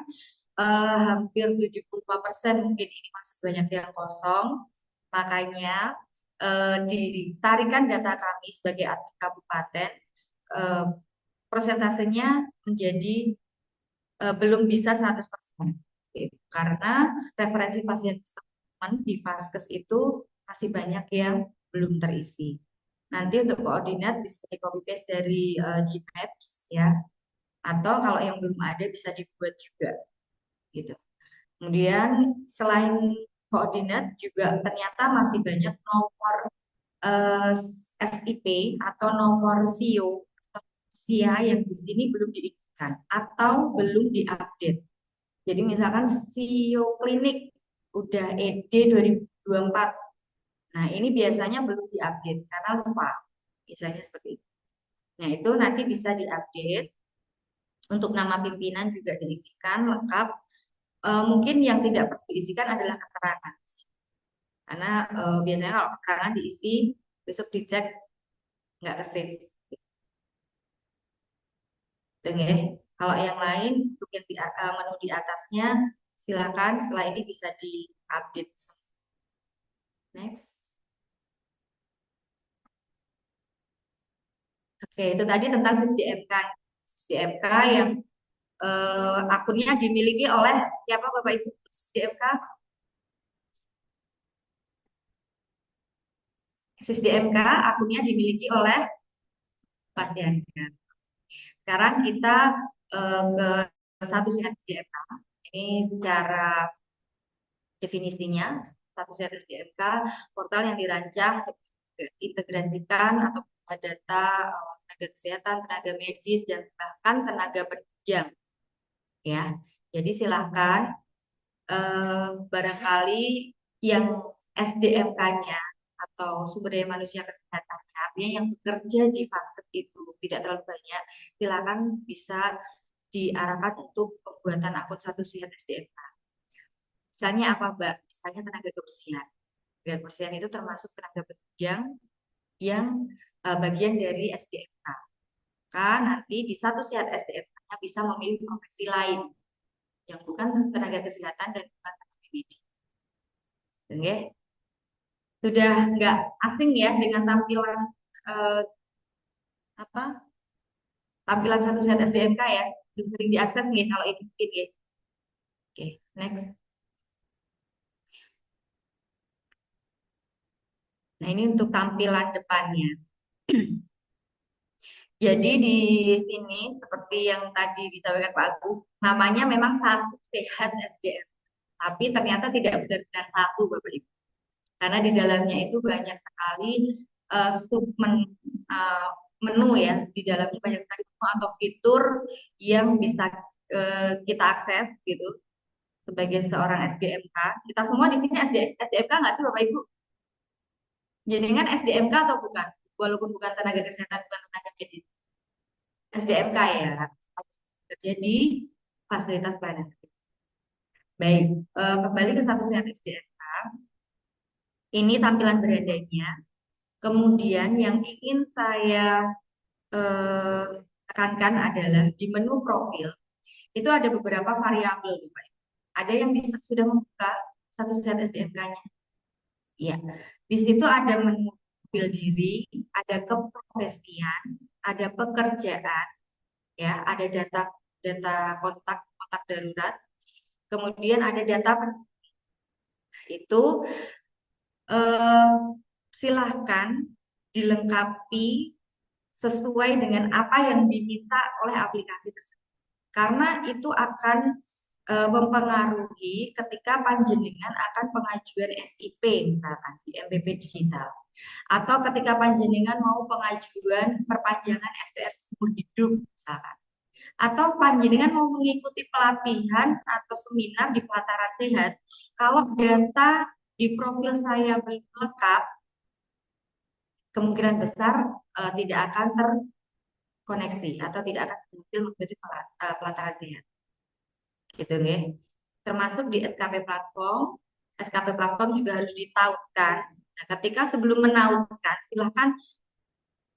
hampir 75% mungkin ini masih banyak yang kosong. Makanya ditarikan data kami sebagai admin kabupaten, persentasenya menjadi belum bisa 100%. Karena referensi pasien teman di Vaskes itu masih banyak yang belum terisi. Nanti untuk koordinat bisa di copy paste dari Gmaps ya, atau kalau yang belum ada bisa dibuat juga gitu. Kemudian selain koordinat juga ternyata masih banyak nomor SIP atau nomor SIO atau SIA yang di sini belum diinputkan atau belum diupdate. Jadi misalkan SIO klinik udah ED 2024. Nah, ini biasanya belum diupdate karena lupa. Biasanya seperti itu. Nah, itu nanti bisa diupdate. Untuk nama pimpinan juga diisikan lengkap. Mungkin yang tidak perlu diisikan adalah keterangan. Karena biasanya kalau keterangan diisi, besok dicek nggak ke save. Kalau yang lain, untuk yang di menu di atasnya, silakan setelah ini bisa diupdate. Next. Oke, itu tadi tentang SDMK. SDMK yang akunnya dimiliki oleh siapa Bapak Ibu? SDMK? SDMK akunnya dimiliki oleh pasien. Sekarang kita ke Satu Sehat SDMK. Ini cara definisinya. Satu Sehat SDMK, portal yang dirancang untuk integrasikan atau data tenaga kesehatan, tenaga medis, dan bahkan tenaga penunjang. Ya, jadi silahkan barangkali yang SDMK-nya atau sumber daya manusia kesehatannya, artinya yang bekerja di Vaskes itu tidak terlalu banyak, silakan bisa diarahkan untuk pembuatan akun Satu Sehat SDMK. Misalnya apa, Mbak? Misalnya tenaga kebersihan. Tenaga kebersihan itu termasuk tenaga penunjang yang bagian dari SDMK. Maka nanti di Satu Sehat SDMK bisa memilih profesi lain yang bukan tenaga kesehatan dan bukan tenaga medis. Oke. Sudah nggak asing ya dengan tampilan apa? Tampilan Satu Sehat SDMK ya. Belum sering diakses nih kalau ini mungkin ya. Oke, next. Nah, ini untuk tampilan depannya. Jadi di sini seperti yang tadi disampaikan Pak Agus, namanya memang Satu Sehat SDMK. Tapi ternyata tidak benar-benar satu, Bapak Ibu. Karena di dalamnya itu banyak sekali uh, menu ya. Di dalamnya banyak sekali menu atau fitur yang bisa kita akses gitu sebagai seorang SDMK. Kita semua di sini SDMK nggak sih Bapak Ibu? Jenengan SDMK atau bukan? Walaupun bukan tenaga kesehatan, bukan tenaga medis. SDMK ya, kerja di fasilitas pelayanan. Baik, kembali ke status sehat SDMK. Ini tampilan berandanya. Kemudian yang ingin saya tekankan adalah di menu profil itu ada beberapa variabel, Bapak. Ada yang bisa sudah membuka status sehat SDMK-nya. Ya, di situ ada menu profil diri, ada keprofesian, ada pekerjaan, ya, ada data kontak darurat, kemudian ada data itu silahkan dilengkapi sesuai dengan apa yang diminta oleh aplikasi tersebut. Karena itu akan mempengaruhi ketika panjenengan akan pengajuan SIP misalkan di MPP digital. Atau ketika panjenengan mau pengajuan perpanjangan STR seumur hidup misalkan. Atau panjenengan mau mengikuti pelatihan atau seminar di pelataran sehat. Kalau data di profil saya belum lengkap, kemungkinan besar tidak akan terkoneksi atau tidak akan berhasil mengikuti pelataran sehat. Gitu ya. Termasuk di SKP platform juga harus ditautkan. Nah, ketika sebelum menautkan, silahkan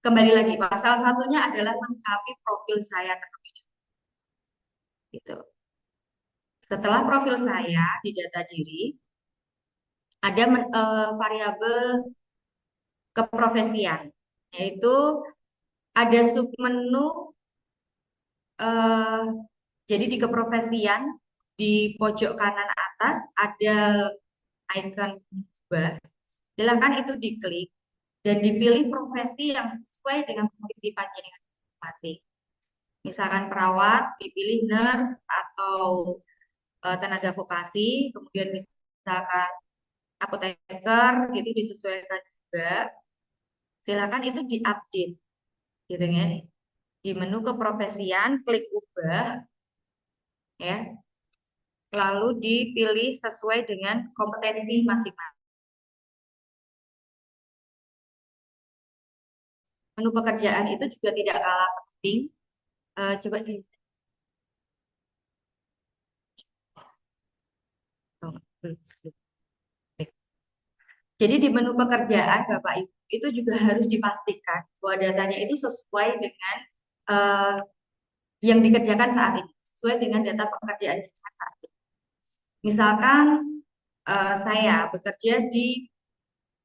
kembali lagi. Salah satunya adalah lengkapi profil saya terlebih dahulu. Gitu. Setelah profil saya di data diri, ada variabel keprofesian, yaitu ada submenu. Jadi di keprofesian di pojok kanan atas ada icon ubah. Silakan itu diklik dan dipilih profesi yang sesuai dengan profesi panjenengan masing-masing. Misalkan perawat, dipilih nurse atau tenaga vokasi, kemudian misalkan apoteker gitu disesuaikan juga. Silakan itu diupdate, gitu ya. Di menu keprofesian klik ubah, ya. Lalu dipilih sesuai dengan kompetensi masing-masing. Menu pekerjaan itu juga tidak kalah penting. Coba di Jadi di menu pekerjaan Bapak Ibu itu juga harus dipastikan bahwa datanya itu sesuai dengan yang dikerjakan saat ini, sesuai dengan data pekerjaan yang saat ini. Misalkan saya bekerja di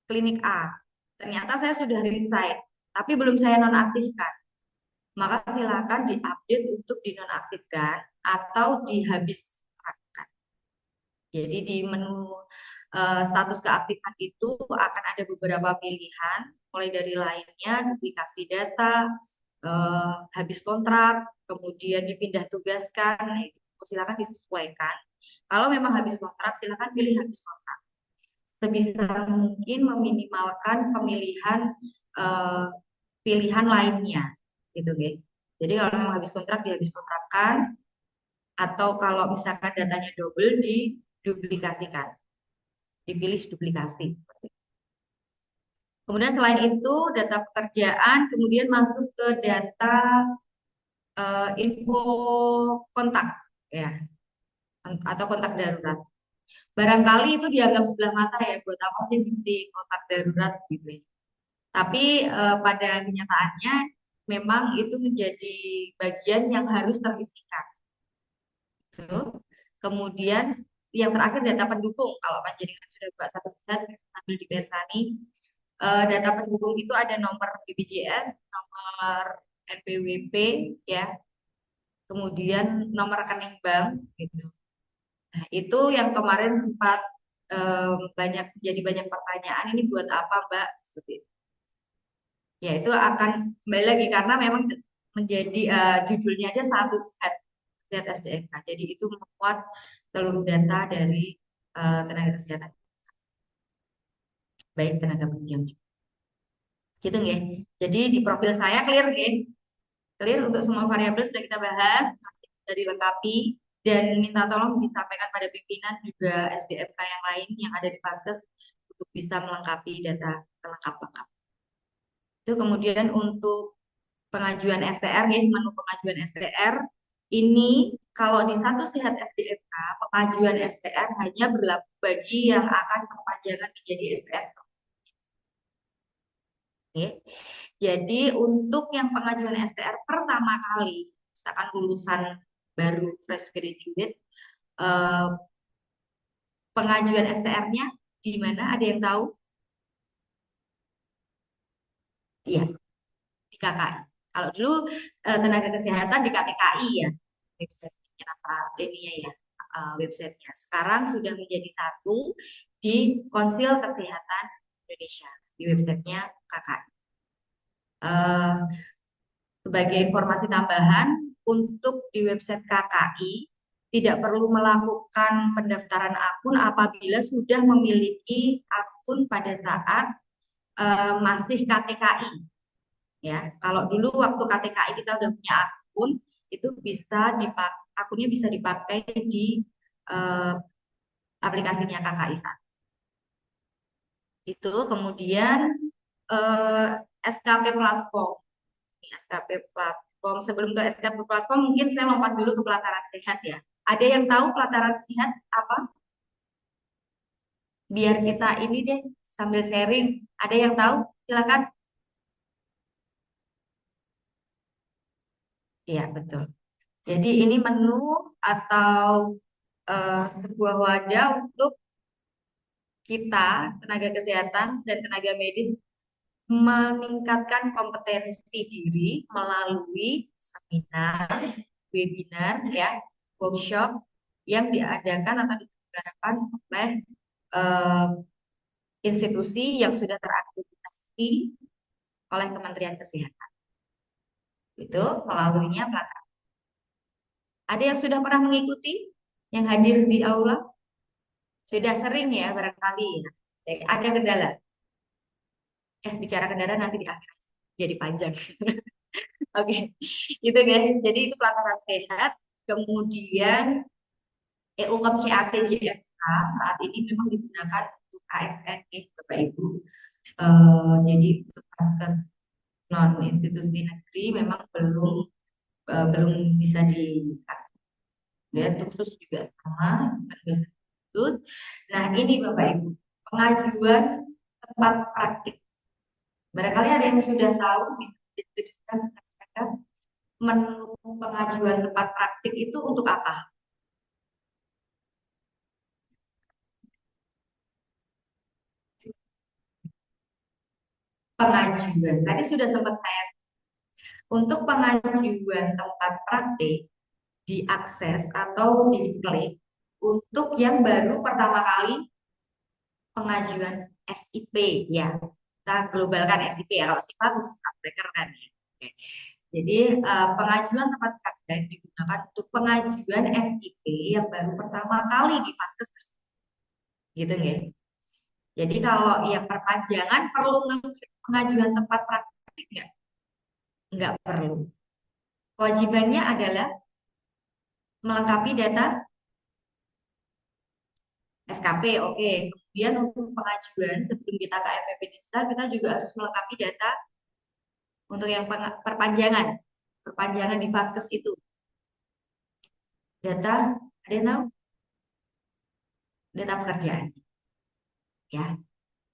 klinik A, ternyata saya sudah resign, tapi belum saya nonaktifkan. Maka silakan diupdate untuk dinonaktifkan atau dihabiskan. Jadi di menu status keaktifan itu akan ada beberapa pilihan, mulai dari lainnya, duplikasi data, habis kontrak, kemudian dipindah tugaskan, silakan disesuaikan. Kalau memang habis kontrak, silakan pilih habis kontrak. Sebisa mungkin meminimalkan pemilihan pilihan lainnya, gitu ya. Jadi kalau memang habis kontrak, dihabis kontrakkan, atau kalau misalkan datanya double, diduplikasikan. Dipilih duplikasi. Kemudian selain itu data pekerjaan, kemudian masuk ke data info kontak, ya, atau kontak darurat. Barangkali itu dianggap sebelah mata ya, buat apa sih di kontak darurat gitu ya. Tapi pada kenyataannya memang itu menjadi bagian yang harus terisikan. Gitu. Kemudian yang terakhir data pendukung. Kalau panjenengan sudah buat satu slide sambil dibersani, data pendukung itu ada nomor BPJS, nomor NPWP, ya, kemudian nomor rekening bank, gitu. Nah, itu yang kemarin sempat jadi banyak pertanyaan, ini buat apa Mbak? Seperti itu. Ya, itu akan kembali lagi karena memang menjadi judulnya aja satu set SDMK. Jadi itu memuat seluruh data dari tenaga kesehatan, baik tenaga penunjang juga. Gitu nggih. Jadi di profil saya clear nggih. Clear untuk semua variabel sudah kita bahas, nanti sudah dilengkapi dan minta tolong disampaikan pada pimpinan juga SDMK yang lain yang ada di Faskes untuk bisa melengkapi data lengkap-lengkap. Itu kemudian untuk pengajuan STR, nggih, menu pengajuan STR ini kalau di satu sehat SDMK, pengajuan STR hanya berlaku bagi yang akan perpanjangan menjadi STR. Oke. Jadi untuk yang pengajuan STR pertama kali, misalkan lulusan baru fresh graduate, eh, pengajuan STR-nya di mana? Ada yang tahu? Iya, di KKI. Kalau dulu tenaga kesehatan di KTKI ya, websitenya apa ininya ya, websitenya. Sekarang sudah menjadi satu di Konsil Kesehatan Indonesia di websitenya KKI. Eh, Sebagai informasi tambahan, untuk di website KKI tidak perlu melakukan pendaftaran akun apabila sudah memiliki akun pada saat masih KTKI. Ya, kalau dulu waktu KTKI kita udah punya akun, itu bisa dipakai, akunnya bisa dipakai di aplikasinya KKI. Itu kemudian SKP platform. SKP platform. Sebelum ke SKP platform, mungkin saya lompat dulu ke pelataran sehat ya. Ada yang tahu pelataran sehat apa? Biar kita ini deh sambil sharing. Ada yang tahu? Silakan. Iya, betul. Jadi ini menu atau sebuah wadah untuk kita, tenaga kesehatan dan tenaga medis, meningkatkan kompetensi diri melalui seminar, webinar, ya, workshop yang diadakan atau diselenggarakan oleh eh, institusi yang sudah terakreditasi oleh Kementerian Kesehatan. Itu melaluinya pelatihan. Ada yang sudah pernah mengikuti, yang hadir di aula? Sudah sering ya barangkali ya. Ada kendala? Bicara kendala nanti di akhir jadi panjang. Oke, gitu guys. Jadi itu pelataran sehat. Kemudian EUKOM CAT JFK saat ini memang digunakan untuk ASN nih, Bapak Ibu. Jadi untuk paket non institusi negeri memang belum bisa ya, khusus juga sama khusus. Nah ini Bapak Ibu, pengajuan tempat praktik. Barangkali ada yang sudah tahu, bisa dideskripsikan menu pengajuan tempat praktik itu untuk apa? Pengajuan. Tadi sudah sempat saya. Untuk pengajuan tempat praktik diakses atau diklik untuk yang baru pertama kali pengajuan SIP ya. Kita globalkan SIP ya. Kalau SIPA khusus prakteker kan ya. Oke. Jadi pengajuan tempat praktek digunakan untuk pengajuan SIP yang baru pertama kali di Faskes. Gitu ya. Jadi kalau yang perpanjangan perlu pengajuan tempat praktik nggak? Nggak perlu. Kewajibannya adalah melengkapi data SKP, oke. Kemudian untuk pengajuan sebelum kita ke MPP digital, kita juga harus melengkapi data untuk yang perpanjangan di Faskes itu. Data, ada yang tahu? Data pekerjaan. Ya.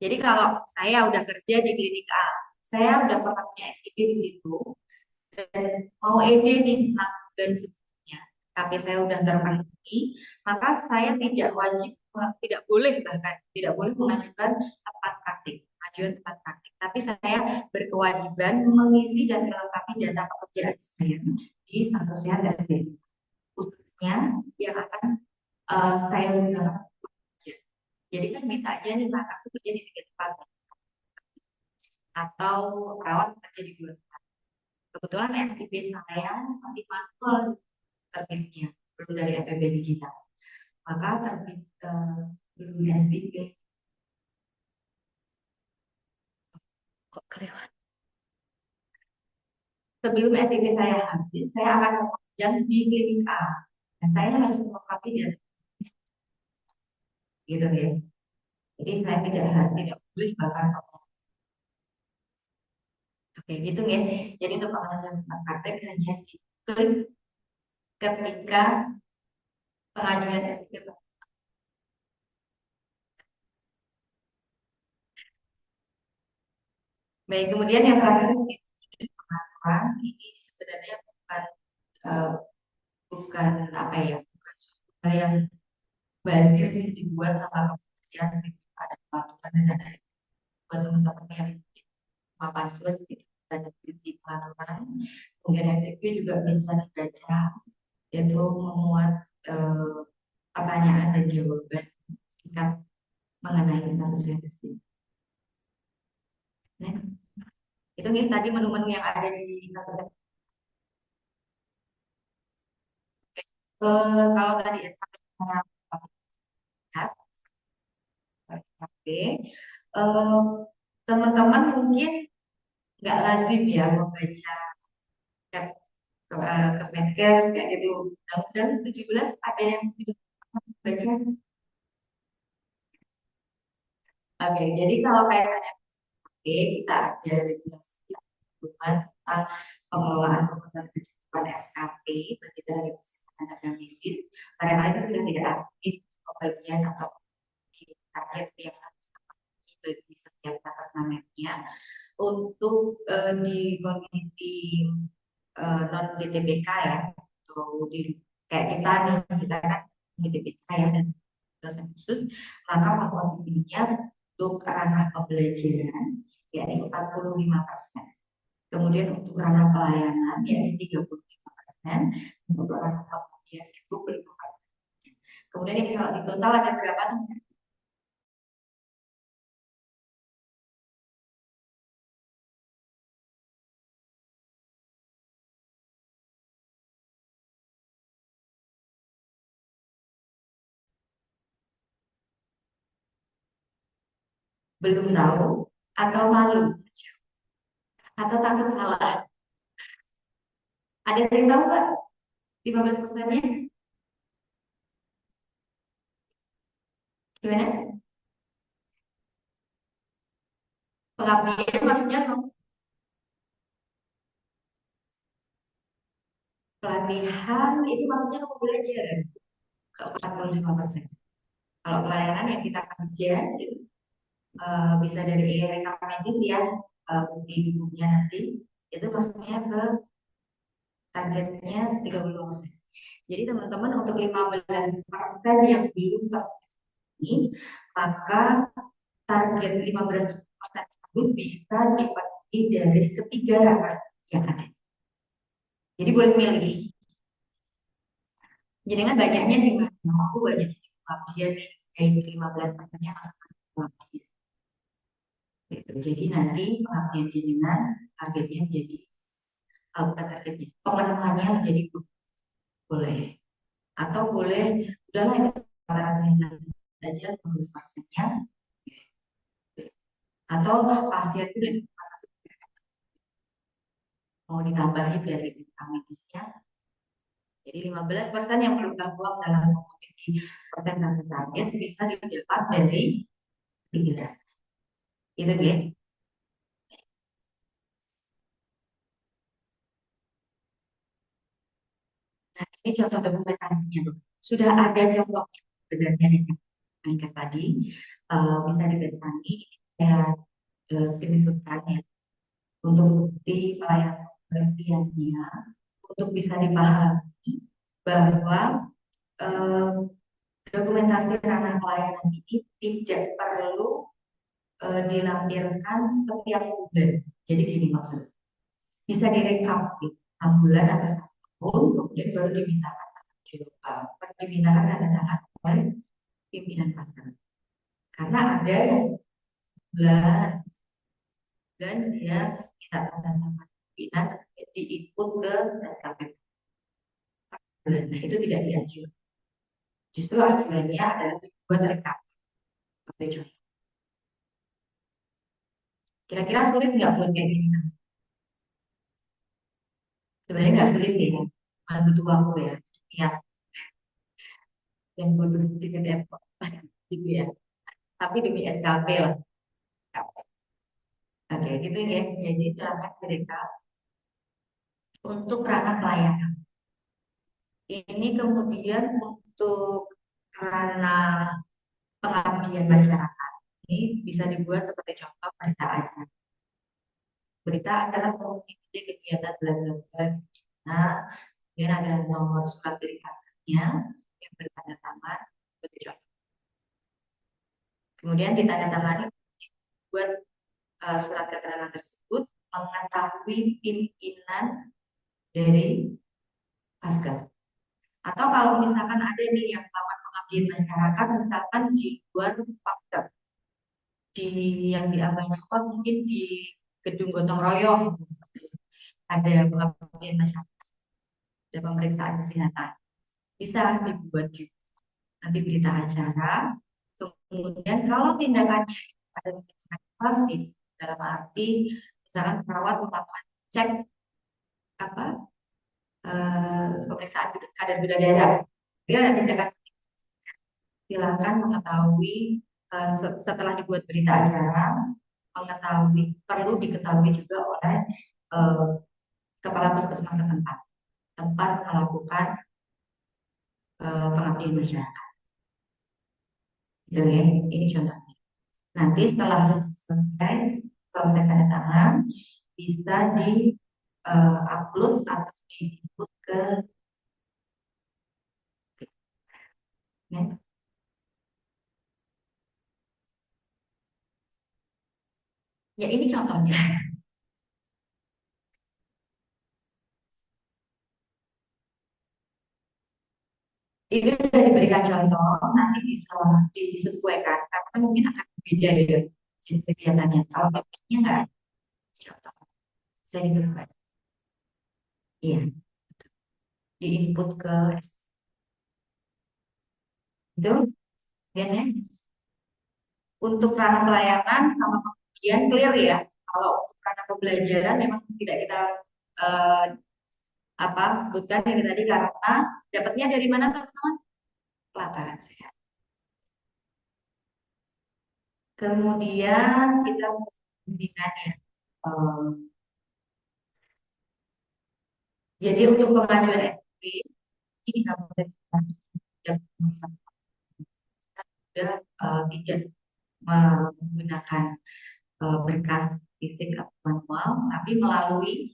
Jadi kalau saya udah kerja di klinik A, saya udah pernah punya SIP di situ, dan mau ED nih 6 bulan sebelumnya, tapi saya udah terpenuhi, maka saya tidak boleh mengajukan tempat praktik, pengajuan tempat praktik. Tapi saya berkewajiban mengisi dan melengkapi data pekerjaan saya di status sehat SDM, khususnya yang akan saya gunakan. Jadi kan bisa aja nih Mas, aku kerja di 3 tempat atau perawat kerja di 2 tempat. Kebetulan SIP saya di manual terbitnya, belum dari FPB digital. Maka terbit belum S3. Kok kelewat? Sebelum S3 saya habis, saya akan bekerja di klinik A. Dan saya harus melengkapi dia, gitu ya. Jadi saya tidak boleh bahkan ngomong. Oke, gitu ya. Jadi untuk pengalaman praktek hanya diklik ketika pengajuan S3. Baik, kemudian yang terakhir itu pengaturan ini sebenarnya eh, bukan apa ya, bukan suatu hal yang bazir sih dibuat sama kementerian gitu. Ada peraturan dan ada buat teman-teman yang papan sulit gitu dan di pengaturan. Kemudian FAQ juga bisa dibaca, yaitu memuat eh, pertanyaan dan jawaban singkat mengenai tentang sendiri. Nah, itu nih tadi menu-menu yang ada di tabel. Kalau tadi saya lihat, oke, teman-teman mungkin nggak lazim ya membaca ke Menkes kayak gitu. Undang-undang 17 ada yang tidak baca. Oke, jadi kalau kaitannya oke, kita ada regulasi tentang pengelolaan kebutuhan kecukupan SKP bagi tenaga kesehatan tenaga medis. Barangkali itu sudah tidak aktif bagian atau target yang bagi setiap nakesmannya untuk di community non DTPK ya atau di kayak kita nih kita kan di DTPK ya dan dosen khusus maka mempentingnya untuk ranah pembelajaran yakni 45%. Kemudian untuk ranah pelayanan yakni 35%, untuk ranah pembelajaran cukup 5%. Kemudian ini kalau di total ada berapa teman? Belum tahu atau malu atau takut salah? Ada yang tahu Pak? 15%-nya gimana? Pengabdian maksudnya pelatihan itu maksudnya kamu belajar ke 45%. Kalau pelayanan yang kita kerja gitu, bisa dari rekam medis ya, bukti di bukunya nanti itu maksudnya ke targetnya 35%. Jadi teman-teman untuk 15% yang belum terpenuhi maka target 15% tersebut bisa dipenuhi dari ketiga rangkaian yang ada. Jadi boleh milih. Jadi kan banyaknya di mana? Aku banyak di pengabdian nih, kayak 15%-nya akan pengabdian. Gitu. Jadi nanti pengabdian jenengan targetnya menjadi bukan targetnya, pemenuhannya menjadi boleh. Atau boleh, udahlah itu rata-rata aja 15%-nya. Atau pasien itu dari mau ditambahin dari rekam medisnya. Jadi 15% yang perlu uang dalam komoditi persentase target bisa didapat dari 3. Itu ya. Nah, ini contoh dokumentasinya. Sudah ada contohnya sebenarnya di Menkes tadi. Bisa didatangi. Saya tunjukkan ya. Untuk bukti pelayanan penelitiannya, untuk bisa dipahami bahwa dokumentasi ranah pelayanan ini tidak perlu dilampirkan setiap bulan. Jadi gini maksudnya, bisa direkap 6 bulan atau 1 tahun, kemudian baru dimintakan tanda tangan oleh pimpinan pasar. Karena ada yang bulan dan dia minta tanda tangan pimpinan diikut ke KPP. Nah itu tidak diajukan. Justru ajuannya adalah dibuat rekap. contoh. Kira-kira sulit nggak buat kayak gini? Sebenarnya nggak sulit ya, cuma butuh waktu ya, niat dan butuh sedikit effort gitu ya. Tapi demi SKP lah. Oke, gitu ya. Jadi silakan mereka untuk ranah pelayanan. Ini kemudian untuk ranah pengabdian masyarakat. Ini bisa dibuat seperti contoh berita aja. Berita adalah mengikuti kegiatan bla-bla-bla. Nah, kemudian ada nomor surat berikatnya yang bertanda tangan seperti contoh. Kemudian ditandatangani buat surat keterangan tersebut mengetahui pimpinan dari Paskes. Atau kalau misalkan ada nih yang melakukan pengabdian masyarakat, misalkan di luar Paskes, di yang di Abanyawa mungkin di gedung gotong royong ada pengabdian masyarakat, ada pemeriksaan kesehatan, bisa dibuat juga nanti berita acara. Kemudian kalau tindakannya ada tindakan plastik dalam arti misalkan perawat melakukan cek apa pemeriksaan kadar gula darah, dia ada tindakan, silakan mengetahui setelah dibuat berita acara, mengetahui perlu diketahui juga oleh eh, kepala puskesmas setempat tempat melakukan pengabdian masyarakat. Gitu ya, ini contohnya. Nanti setelah selesai tanda tangan bisa di upload atau di input ke ya. Ya ini contohnya. Ini sudah diberikan contoh, nanti bisa disesuaikan karena mungkin akan berbeda ya jenis kegiatannya. Kalau topiknya nggak ada contoh, saya ditentukan. Iya, di input ke itu, kemudian ya. Untuk ranah pelayanan sama kemudian clear ya. Kalau untuk ranah pembelajaran memang tidak kita eh, sebutkan ini tadi karena dapatnya dari mana teman-teman? Pelataran sehat. Kemudian kita membuktikan ya. Jadi untuk pengajuan SPP ini nggak boleh sudah tidak menggunakan berkas fisik atau manual, tapi melalui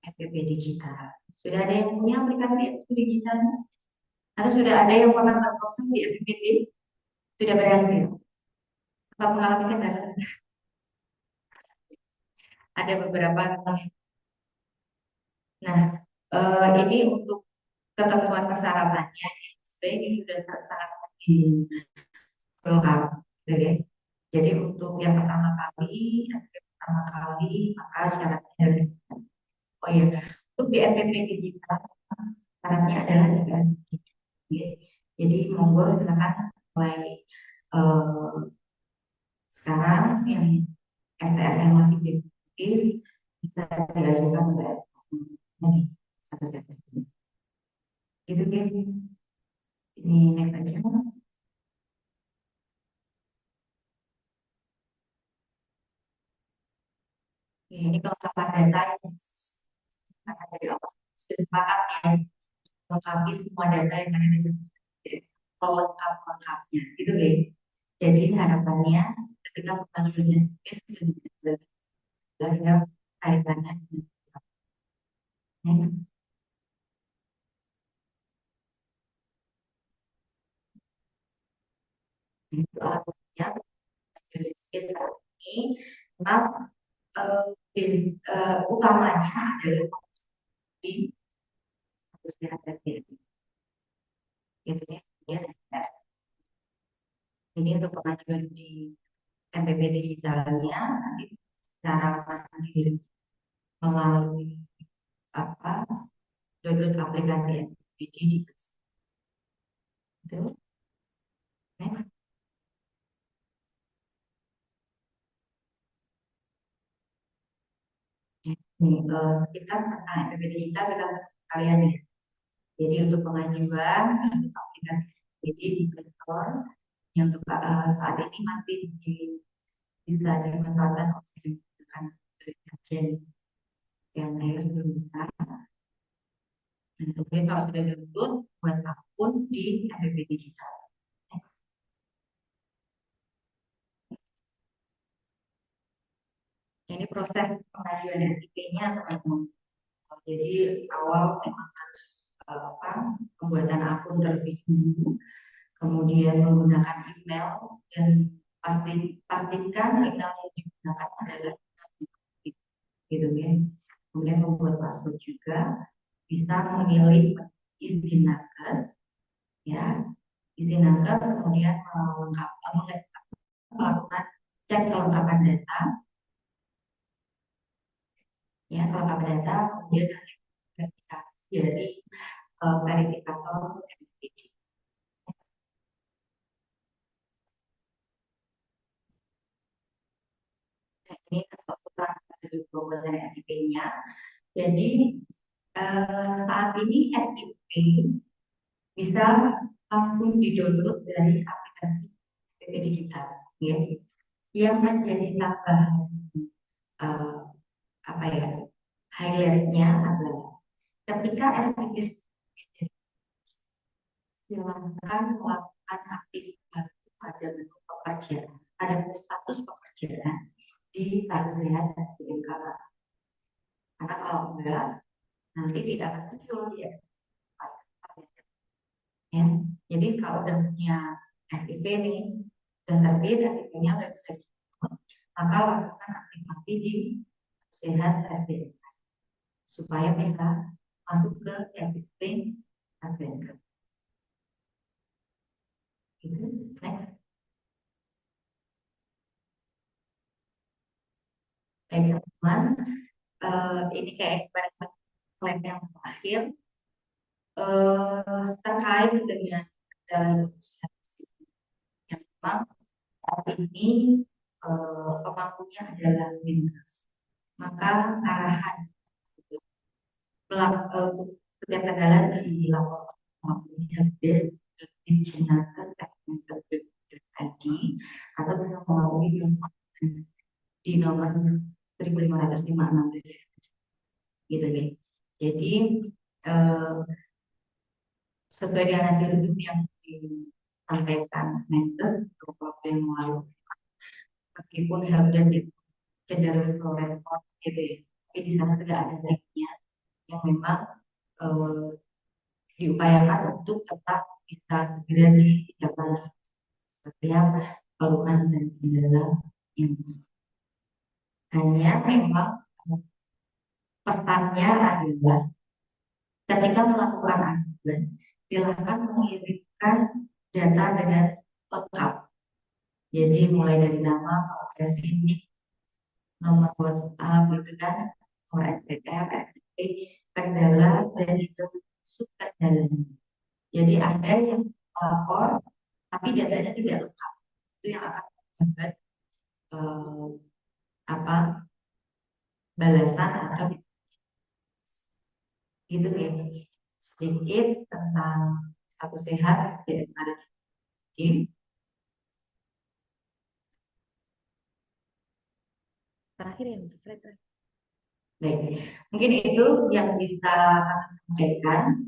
FPP digital. Sudah ada yang punya aplikasi FPP digital? Atau sudah ada yang pernah terproses di FPPD? Sudah berhasil? Apa mengalami kendala? Ada beberapa yang. Nah, ini untuk ketentuan persyaratannya, sebenarnya ini sudah sangat di lokal, gitu ya. Jadi untuk yang pertama kali, maka syaratnya dari oh ya, untuk di FPP digital syaratnya adalah juga. Jadi monggo silakan mulai sekarang yang STR yang masih aktif bisa diajukan ke nanti satu-satu. Itu kan ini next aja. Ini kelengkapan data yang akan dari Allah sepakat ya melengkapi semua data yang ada di situ. Lengkapnya gitu ya. Jadi harapannya ketika pengajuannya sudah kaitannya dengan itu artinya saat ini memang utamanya adalah di harus dihadapi gitu ya. Kemudian ada ini untuk pengajuan di MPP digitalnya nanti cara mandiri melalui apa download aplikasi MPP di itu next. Nih, kita tentang MPP digital kita kalian nih. Jadi untuk pengajuan untuk aplikasi MPD di Play Store yang untuk saat ini masih bisa dimanfaatkan oleh rekan kerja yang harus belum bisa. Dan kemudian kalau sudah download, buat akun di MPP digital. Ini proses pengajuan NIP-nya teman-teman. Jadi awal memang harus pembuatan akun terlebih dahulu, kemudian menggunakan email dan pastikan email yang digunakan adalah gitu ya. Kemudian membuat password juga, bisa memilih izin nakes, ya, izin nakes, kemudian melakukan cek kelengkapan data, ya, kelengkapan data, kemudian verifikasi dari verifikator MPD. Ini keputusan dari pembuatan RIP-nya. Jadi saat ini RIP bisa langsung didownload dari aplikasi MPP digital, ya. Yang menjadi tambahan highlightnya adalah ketika RIP silahkan melakukan aktivitas pada menu pekerjaan, pada status pekerjaan di tabungan SDMK. Karena kalau enggak, nanti tidak akan muncul ya. Ya. Jadi kalau udah punya RIP nih dan terbit RIP-nya udah bisa didownload, maka lakukan aktivasi di sehat SDMK supaya bisa masuk ke existing SDMK. Itu next. Baik teman-teman, ini kayak slide yang terakhir terkait dengan kendala yang memang saat ini pemangkunya adalah Menkes. Maka arahan untuk setiap kendala dilaporkan pemangkunya di Kemenkes.id atau bisa melalui di nomor 1556 gitu ya. Jadi sesuai dengan nanti lebih yang disampaikan Menkes beberapa yang lalu, meskipun Helpdesk itu cenderung pro report gitu ya, tapi di sana sudah ada linknya yang memang diupayakan untuk tetap bisa segera ditindaklanjuti setiap keluhan dan kendala yang hanya memang pesannya adalah ketika melakukan ajudan, silakan mengirimkan data dengan lengkap. Jadi mulai dari nama, profesi, nomor WhatsApp, gitu kan, nomor SPTR, SPT, kendala, dan juga subkendalanya. Jadi ada yang lapor, tapi datanya tidak lengkap. Itu yang akan membuat balasan atau gitu ya. Sedikit tentang status sehat di MPD. Terakhir ya, slide terakhir. Baik, mungkin itu yang bisa kami sampaikan.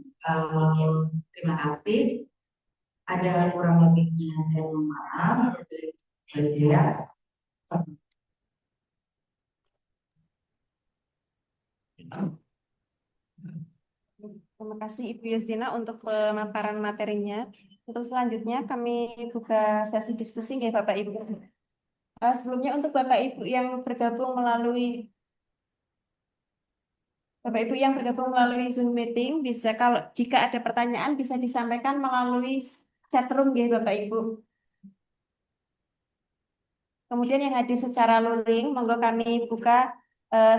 Terima kasih. Ada kurang lebihnya saya mohon maaf. Terima kasih Ibu Yustina untuk pemaparan materinya. Untuk selanjutnya kami buka sesi diskusi ya Bapak Ibu. Sebelumnya untuk Bapak Ibu yang bergabung melalui Zoom meeting, bisa kalau jika ada pertanyaan bisa disampaikan melalui chat room ya Bapak Ibu. Kemudian yang hadir secara luring, monggo kami buka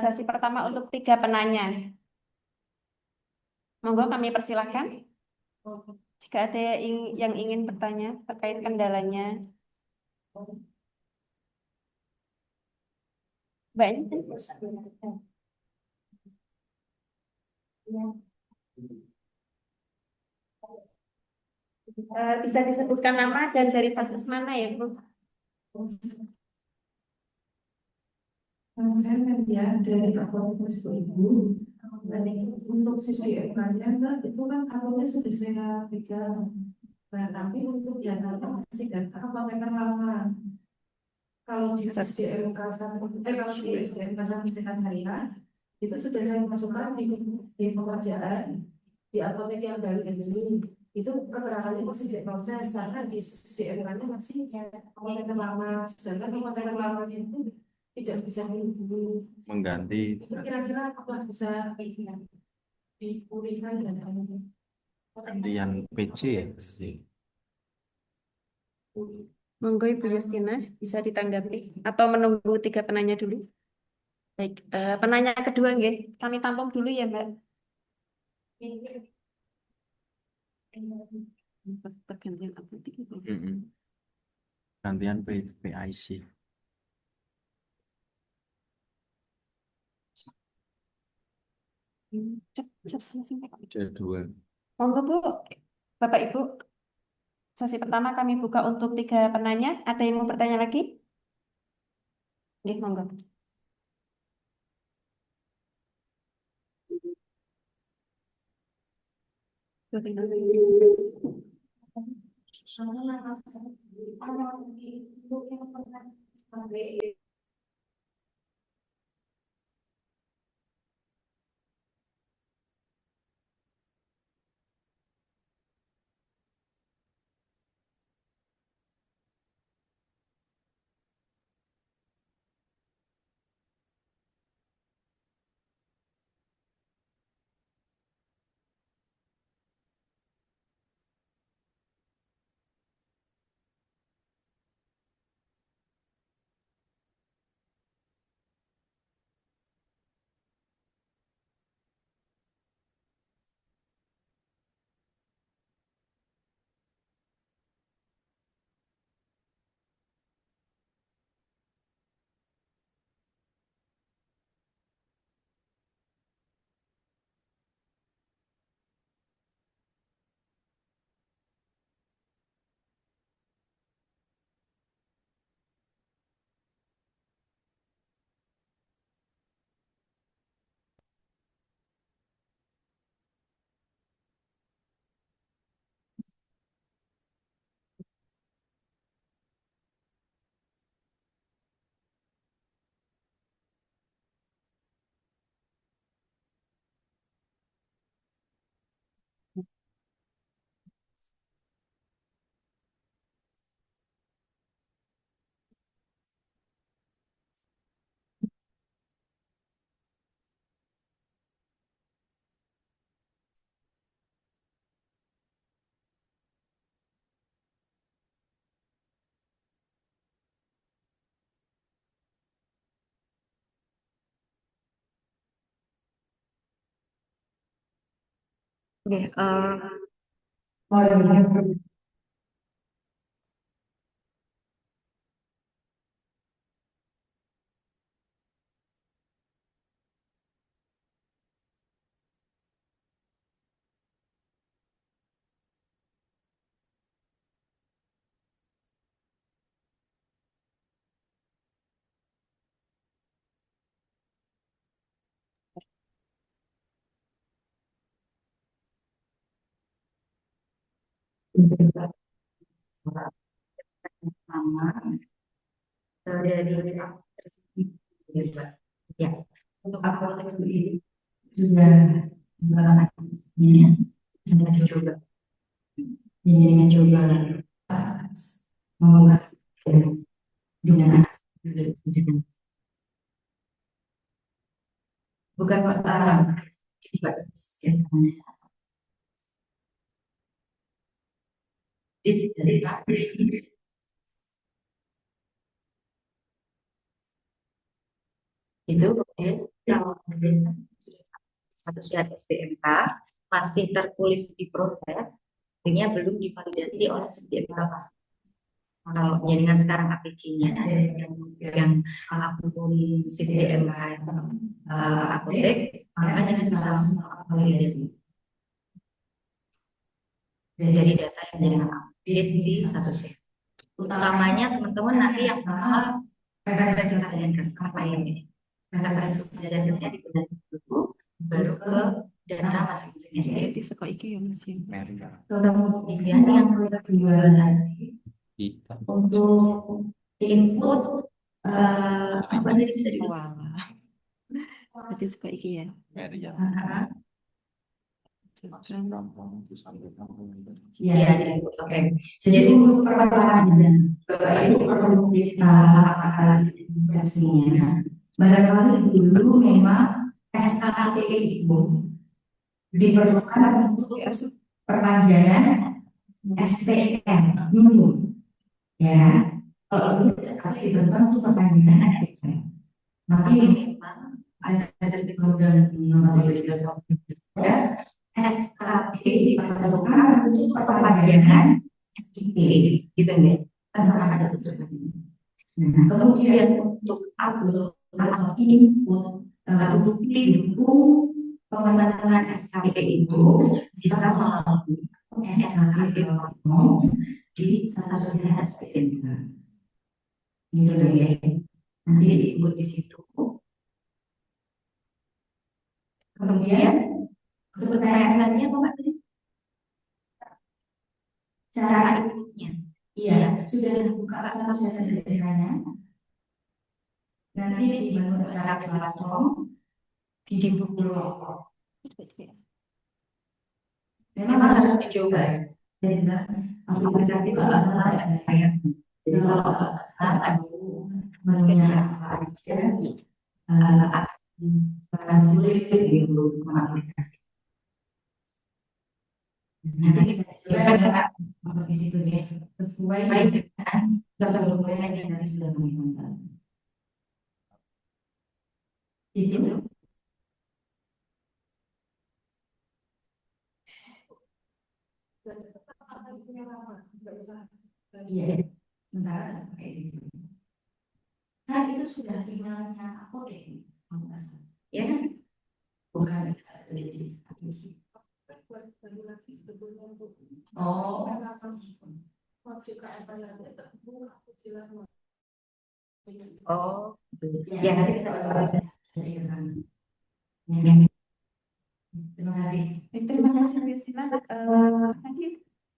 sesi pertama untuk 3 penanya. Monggo kami persilahkan. Jika ada yang ingin bertanya terkait kendalanya. Mbak. Bisa disebutkan nama dan dari fases mana ya, Bu? Saya lihat dari akun Facebook Ibu, dan untuk sisi nya kan itu kan akunnya sudah saya pegang. Nah, tapi untuk yang masih data pakai lama. Kalau di SDMK kalau di SDMK Kesehatan Syariah itu sudah saya masukkan di pekerjaan di apotek yang baru ini. Itu pergerakannya masih diproses karena di SDMK-nya masih apotek lama, sedangkan apotek lama itu tidak bisa mengganti itu kira-kira apa bisa dipulihkan dan gantian PC ya. Monggo Ibu Justina bisa ditanggapi atau menunggu tiga penanya dulu. Baik, penanya kedua nggih. Kami tampung dulu ya, Mbak. Pergantian apotek itu. Gantian PIC. Cep langsung Pak. Jadwal. Monggo Bu, Bapak Ibu. Sesi pertama kami buka untuk tiga penanya. Ada yang mau bertanya lagi? Nggih, monggo. Oke, pertama dari ya untuk apotek sendiri sudah melakukannya saya coba jadi dengan coba membuka dengan bukan tidak dari itu kemudian kalau kemudian satu syarat SDMK masih tertulis di proses artinya belum divalidasi oleh SDMK. Kalau jaringan sekarang APC-nya yang akun CDMK apotek, makanya bisa langsung validasi dari data yang jaringan update di satu set. Utamanya teman-teman nanti yang pertama referensi kalian apa ini? Referensi kaliannya dibenahi dulu, baru ke data masing-masing. Di sekolah iki ya Mas ya. Kemudian yang kedua tadi Kita untuk input apa tadi bisa diulang? Wah. Berarti sekolah iki ya. Meriam. Iya, oke. Jadi untuk pertanyaan Bapak Ibu perlu kita sampaikan persepsinya. Barangkali dulu memang SKT itu diperlukan untuk perpanjangan STM dulu, ya. Kalau dulu SKT diperlukan untuk perpanjangan STM. Tapi memang ada kemudian nomor 12 ya. SKT diperlukan untuk perpanjangan SIP, gitu ya. Tanpa ada urusan. Nah, kemudian untuk upload atau input bukti dukung pemenuhan SKT itu bisa melalui SKT platform di statusnya SPMK, gitu ya. Nanti diinput di situ. Kemudian untuk pertanyaannya apa Pak tadi? Cara inputnya. Iya, sudah buka salah satu sejarahnya. Nanti dibangun secara platform, dibuka kelompok. Memang harus dicoba ya. Jadi aplikasi itu adalah saya. Jadi kalau ada menunya apa aja, akan sulit gitu mengaplikasi. Nanti bisa coba Bapak untuk di situ ya, sesuai dengan dokumen yang nanti sudah menentukan. Itu. Iya, sementara kayak gitu. Kan itu sudah tinggalnya apotek, ya kan? Bukan di oh, oh, ya nanti bisa bahas dari kanan. Terima kasih. Terima kasih Bu Yustina. Tadi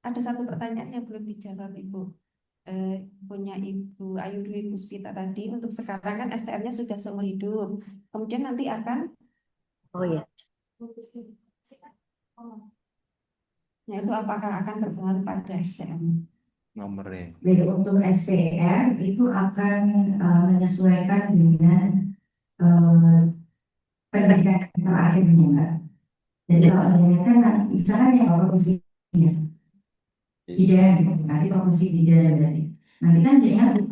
ada satu pertanyaan yang belum dijawab Ibu. Punya Ibu Ayu Dwi Puspita tadi, untuk sekarang kan STM-nya sudah seumur hidup. Kemudian nanti akan Oh ya. Nah, itu apakah akan berpengaruh pada STM? nomornya. Jadi untuk SPR itu akan menyesuaikan dengan pendidikan terakhirnya, Mbak. Jadi kalau ternyata misalnya profesinya bidang, nanti profesi bidang berarti. Nanti kan dia untuk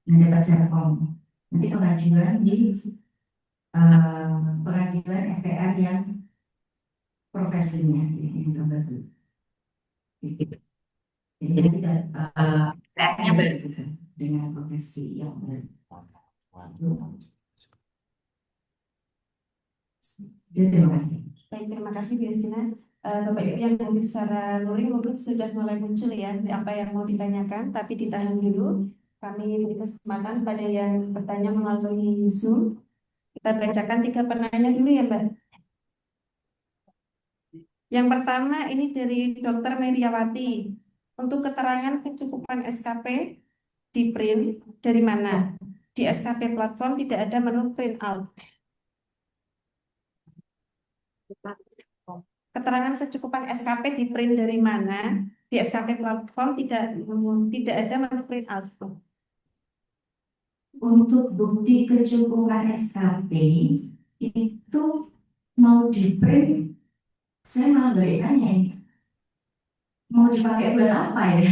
dapat serkom. Nanti pengajuan di pengajuan STR yang profesinya yang terbaru. Jadi tidak STR-nya baru dengan profesi yang baru. Terima kasih. Baik, terima kasih Bu Yustina. Bapak Ibu yang hadir secara luring mungkin sudah mulai muncul ya apa yang mau ditanyakan, tapi ditahan dulu. Kami beri kesempatan pada yang bertanya melalui Zoom. Kita bacakan 3 penanya dulu ya Mbak. Yang pertama ini dari Dr. Meriawati. Untuk keterangan kecukupan SKP di print dari mana? Di SKP platform tidak ada menu print out. Keterangan kecukupan SKP di print dari mana? Di SKP platform tidak ada menu print out. Untuk bukti kecukupan SKP itu mau di print, saya malah balik tanya ini, mau dipakai buat apa ya?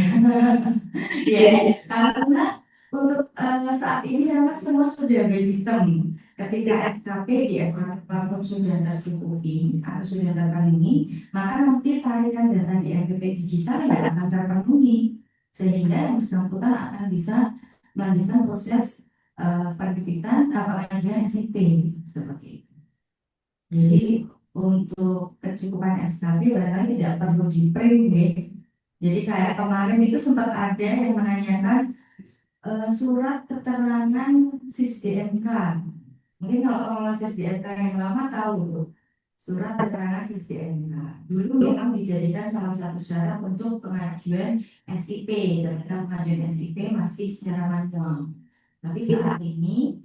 Ya, karena untuk saat ini memang semua sudah bersistem. Ketika SKP di SKP platform sudah tercukupi atau sudah terpenuhi, maka nanti tarikan data di NPP digital ya akan terpenuhi. sehingga yang bersangkutan akan bisa melanjutkan proses penerbitan pengajuan SIP seperti itu. Jadi untuk kecukupan SKB barangkali tidak perlu di print deh. Jadi kayak kemarin itu sempat ada yang menanyakan surat keterangan SIS-DMK. Mungkin kalau pengelola SIS-DMK yang lama tahu tuh surat keterangan SIS-DMK. Dulu memang dijadikan salah satu syarat untuk pengajuan SIP. Ketika pengajuan SIP masih secara manual. Tapi saat ini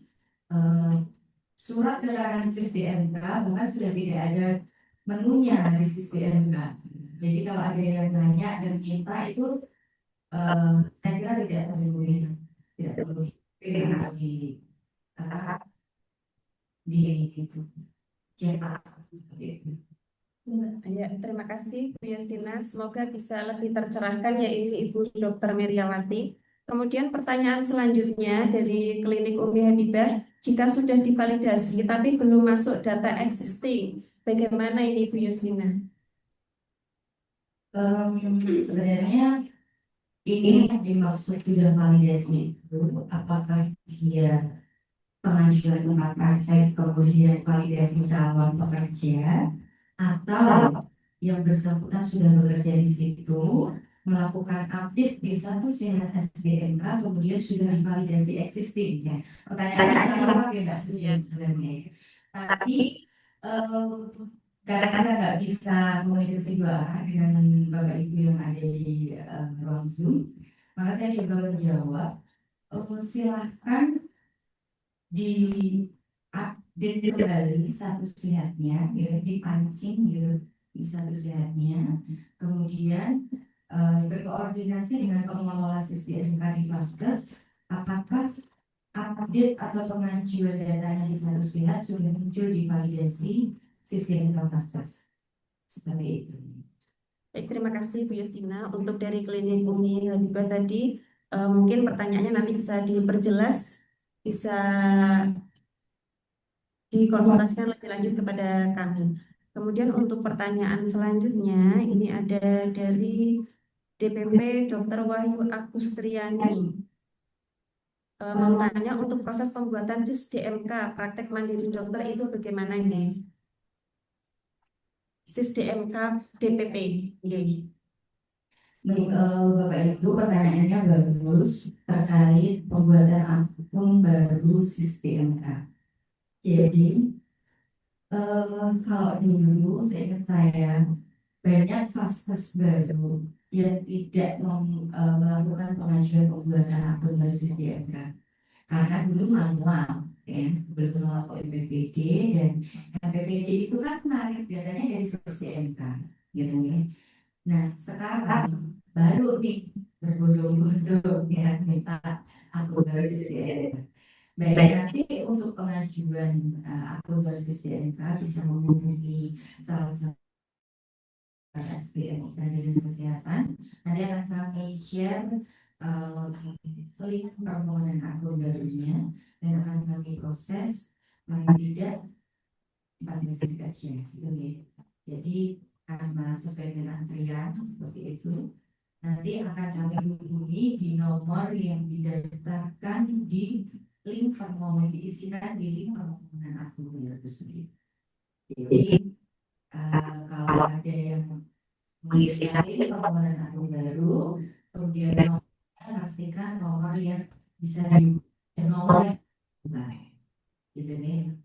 surat keterangan SIS-DMK bahkan sudah tidak ada menunya di SIS-DMK. Jadi kalau ada yang tanya dan minta itu saya kira tidak perlu dicetak seperti itu. Ya, terima kasih Bu Yustina. Semoga bisa lebih tercerahkan ya ini Ibu Dr. Meriawati. Kemudian pertanyaan selanjutnya dari Klinik Umi Habibah, jika sudah divalidasi tapi belum masuk data existing, bagaimana ini Bu Yustina? Sebenarnya ini yang dimaksud juga validasi itu apakah dia pengajuan tempat praktek kemudian validasi calon pekerja atau yang bersangkutan sudah bekerja di situ melakukan update di satu senat SDMK kemudian sudah divalidasi existing ya. Pertanyaannya kenapa beda sebenarnya? Tapi karena nggak bisa komunikasi dua arah dengan Bapak Ibu yang ada di ruang Zoom, maka saya coba menjawab. Silahkan di update kembali satu sehatnya, gitu, dipancing gitu di satu sehatnya, kemudian berkoordinasi dengan pengelola sistem di Vaskes, apakah update atau pengajuan datanya di satu sehat sudah muncul di validasi sistem Vaskes seperti itu. Baik, terima kasih Bu Yustina. Untuk dari Klinik Umi Habibah tadi, mungkin pertanyaannya nanti bisa diperjelas, bisa dikonsultasikan lebih lanjut kepada kami. Kemudian untuk pertanyaan selanjutnya, ini ada dari DPP Dr. Wahyu Agustriani. Mau tanya untuk proses pembuatan SIS DMK praktek mandiri dokter itu bagaimana ini? SIS DMK DPP. Baik, Bapak Ibu, pertanyaannya bagus terkait pembuatan akun baru SIS DMK. Jadi, kalau dulu seingat saya banyak vaskes baru yang tidak melakukan pengajuan pembuatan akun baru SIS DMK karena dulu manual ya, belum melakukan MPPD dan MPPD itu kan menarik datanya dari SIS DMK gitu ya. Nah sekarang baru nih berbondong-bondong ya minta akun baru SIS DMK. Baik, nanti untuk pengajuan akun baru SIS DMK bisa menghubungi salah satu SDM dan Dinas Kesehatan. Nanti akan kami share link permohonan akun barunya dan akan kami proses paling tidak 14 saja gitu ya. Jadi karena sesuai dengan antrian seperti itu nanti akan kami hubungi di nomor yang didaftarkan di link permohonan diisikan di link permohonan akun baru tersebut. Jadi kalau ada yang mengisi permohonan akun baru, kemudian nomornya pastikan nomor yang bisa di nomor yang benar, gitu nih.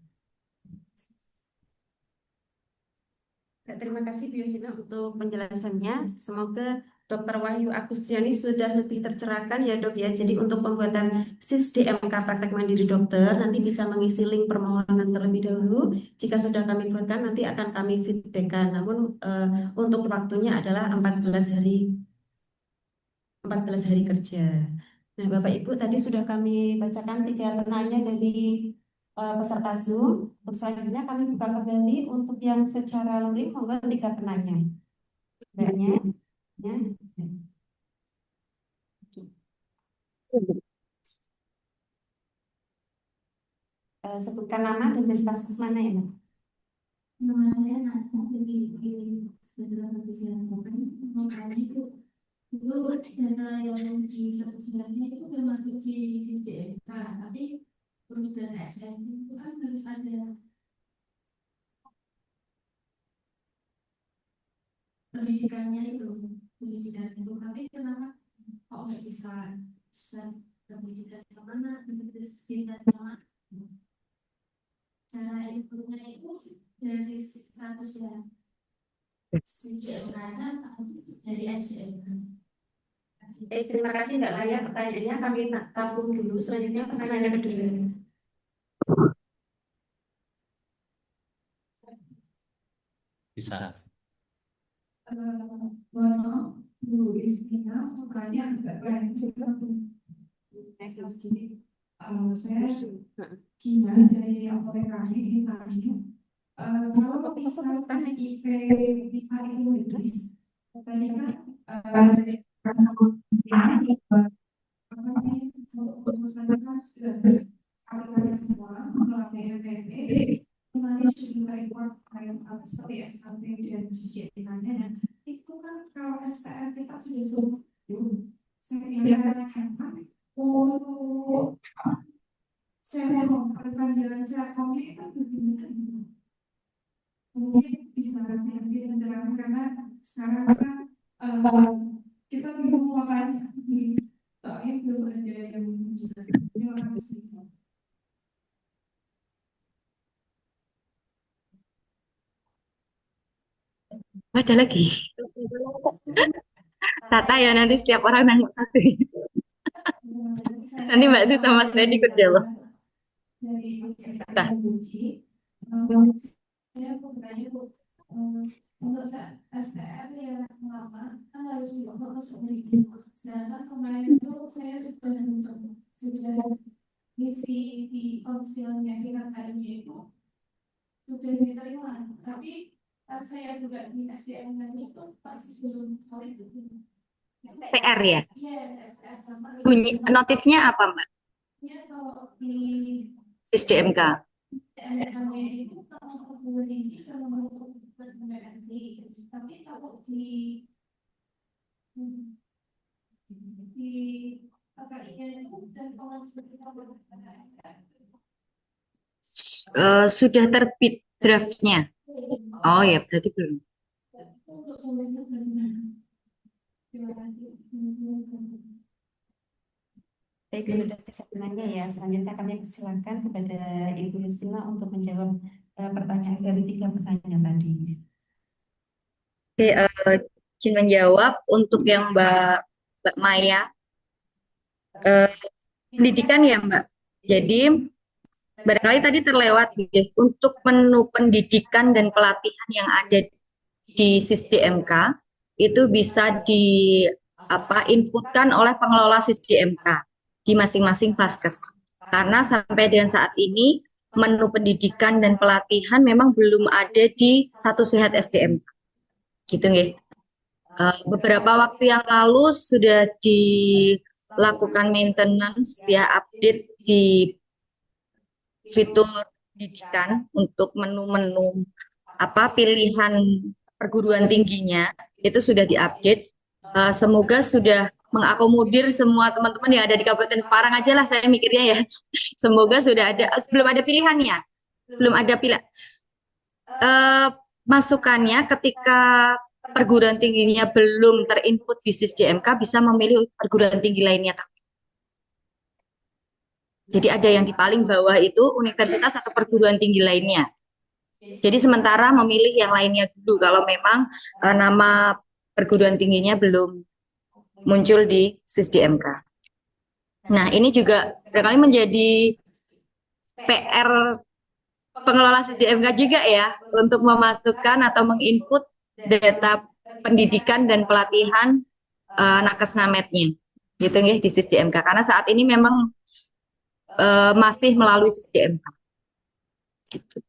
Terima kasih Bu Yustina untuk penjelasannya. Semoga Dr. Wahyu Agustiani sudah lebih tercerahkan ya dok ya. Jadi untuk pembuatan SIS DMK praktek mandiri dokter nanti bisa mengisi link permohonan terlebih dahulu. Jika sudah kami buatkan nanti akan kami feedbackkan. Namun untuk waktunya adalah 14 hari kerja. Nah Bapak Ibu tadi sudah kami bacakan 3 penanya dari peserta Zoom. Untuk selanjutnya kami buka kembali untuk yang secara luring monggo 3 penanya. Banyak. Ya. Sebutkan nama dan dari vaskes mana ya? Namanya nanti di saudara yang itu Itu dana yang di satu bulannya itu udah masuk di SDMK, tapi untuk dana SMP itu kan harus ada pendidikannya itu, pendidikan itu. Tapi kenapa kok nggak bisa pendidikan kemana, pendidikan kemana? Cara inputnya itu dari status ya SDMK-nya dari SDMK. Terima kasih Mbak Maya. Pertanyaannya kami tampung dulu. Selanjutnya pertanyaan kedua. Bisa. Bu Istina sukanya agak lancip. Saya Cina dari OPKM ini tadi. Kalau misalkan IP IPA itu Idris, tadi kan untuk perusahaan kan sudah aplikasi semua melalui PPP. Nanti sejumlah import kayak seperti SKP dan CCTV-nya itu kan kalau SPR kita sudah semua saya kira untuk saya perpanjangan Serkomnya itu bagaimana? Mungkin bisa nanti menjelaskan karena sekarang kan kita bingung makanya soalnya belum ada yang menjelaskan. Terima kasih. Ada lagi. Tata ya nanti setiap orang nanggung satu. Nanti Mbak Sita Mas Dedi ikut jawab. Nah, saya bertanya untuk STR yang lama kan harus masuk pendidik. Sedangkan kemarin itu saya sudah ngisi di konsilnya kita tadinya itu sudah diterima, tapi saya juga di SDM itu pasti belum oleh itu. PR ya? Iya, SDM sama. Bunyi notifnya apa Mbak? Ya kalau di SDMK. itu kalau tinggi kalau mau berkomunikasi, tapi kalau di kakaknya itu dan Sudah terbit draftnya. Oh ya, berarti belum. untuk seluruhnya bagaimana? Terima kasih. Baik, sudah pertanyaannya ya. Selanjutnya kami persilakan kepada Ibu Justina untuk menjawab pertanyaan dari 3 pertanyaan tadi. Oke, izin menjawab untuk yang Mbak Maya. Pendidikan ya Mbak. Jadi barangkali tadi terlewat ya, untuk menu pendidikan dan pelatihan yang ada di SisDMK itu bisa inputkan oleh pengelola SisDMK di masing-masing Vaskes. Karena sampai dengan saat ini menu pendidikan dan pelatihan memang belum ada di Satu Sehat SDMK. Gitu nggih. Beberapa waktu yang lalu sudah dilakukan maintenance ya, update di fitur pendidikan untuk menu-menu pilihan perguruan tingginya itu sudah diupdate. Semoga sudah mengakomodir semua teman-teman yang ada di Kabupaten Semarang aja lah, saya mikirnya ya. Semoga sudah ada, belum ada pilihannya, belum ada pilihan. Masukannya ketika perguruan tingginya belum terinput di SisDMK bisa memilih perguruan tinggi lainnya. Jadi ada yang di paling bawah itu universitas atau perguruan tinggi lainnya. Jadi sementara memilih yang lainnya dulu kalau memang nama perguruan tingginya belum muncul di SisDMK. Nah, ini juga barangkali menjadi PR pengelola SisDMK juga ya untuk memasukkan atau menginput data pendidikan dan pelatihan nakes-nametnya gitu ya di SisDMK karena saat ini memang masih melalui SisDMK. Gitu.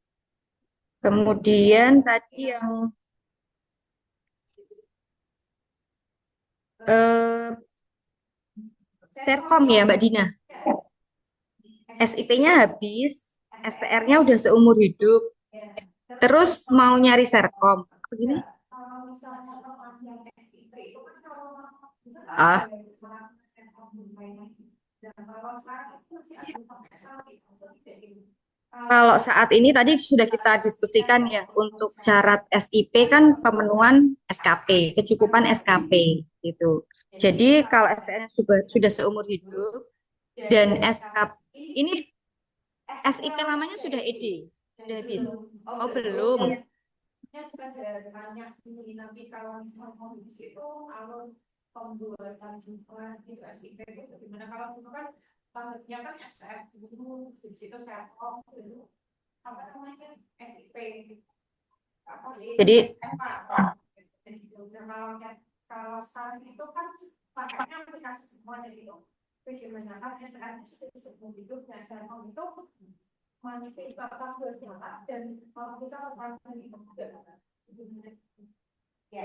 Kemudian tadi yang Serkom ya Mbak Dina. SIP-nya habis, STR-nya udah seumur hidup. Terus mau nyari Serkom. Begini? Ah, kalau saat ini tadi sudah kita diskusikan ya, untuk syarat SIP kan pemenuhan SKP, kecukupan SKP gitu. Jadi kalau STN sudah seumur hidup dan SKP ini SIP lamanya sudah ED, sudah habis. Oh, belum. Jadi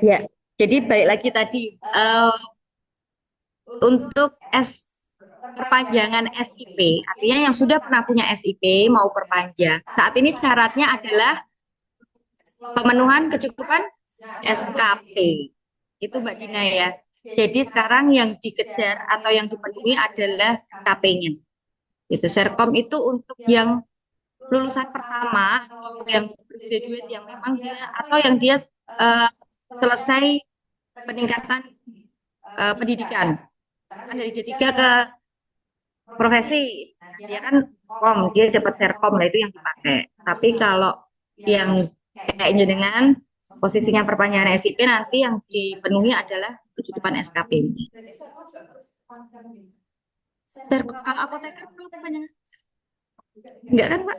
ya, jadi balik lagi tadi untuk perpanjangan SIP, artinya yang sudah pernah punya SIP mau perpanjang. Saat ini syaratnya adalah pemenuhan kecukupan SKP. Itu Mbak Dina ya. Jadi sekarang yang dikejar atau yang dipenuhi adalah SKP-nya. Itu Serkom itu untuk yang lulusan pertama atau yang graduate yang memang dia atau yang dia selesai peningkatan pendidikan kan dari D3 ke profesi, dia kan dia dapat Serkom lah, itu yang dipakai. Tapi kalau yang kayak jenengan posisinya perpanjangan SIP, nanti yang dipenuhi adalah kecukupan SKP. Serkom kalau apoteker belum perpanjangan, enggak kan Pak?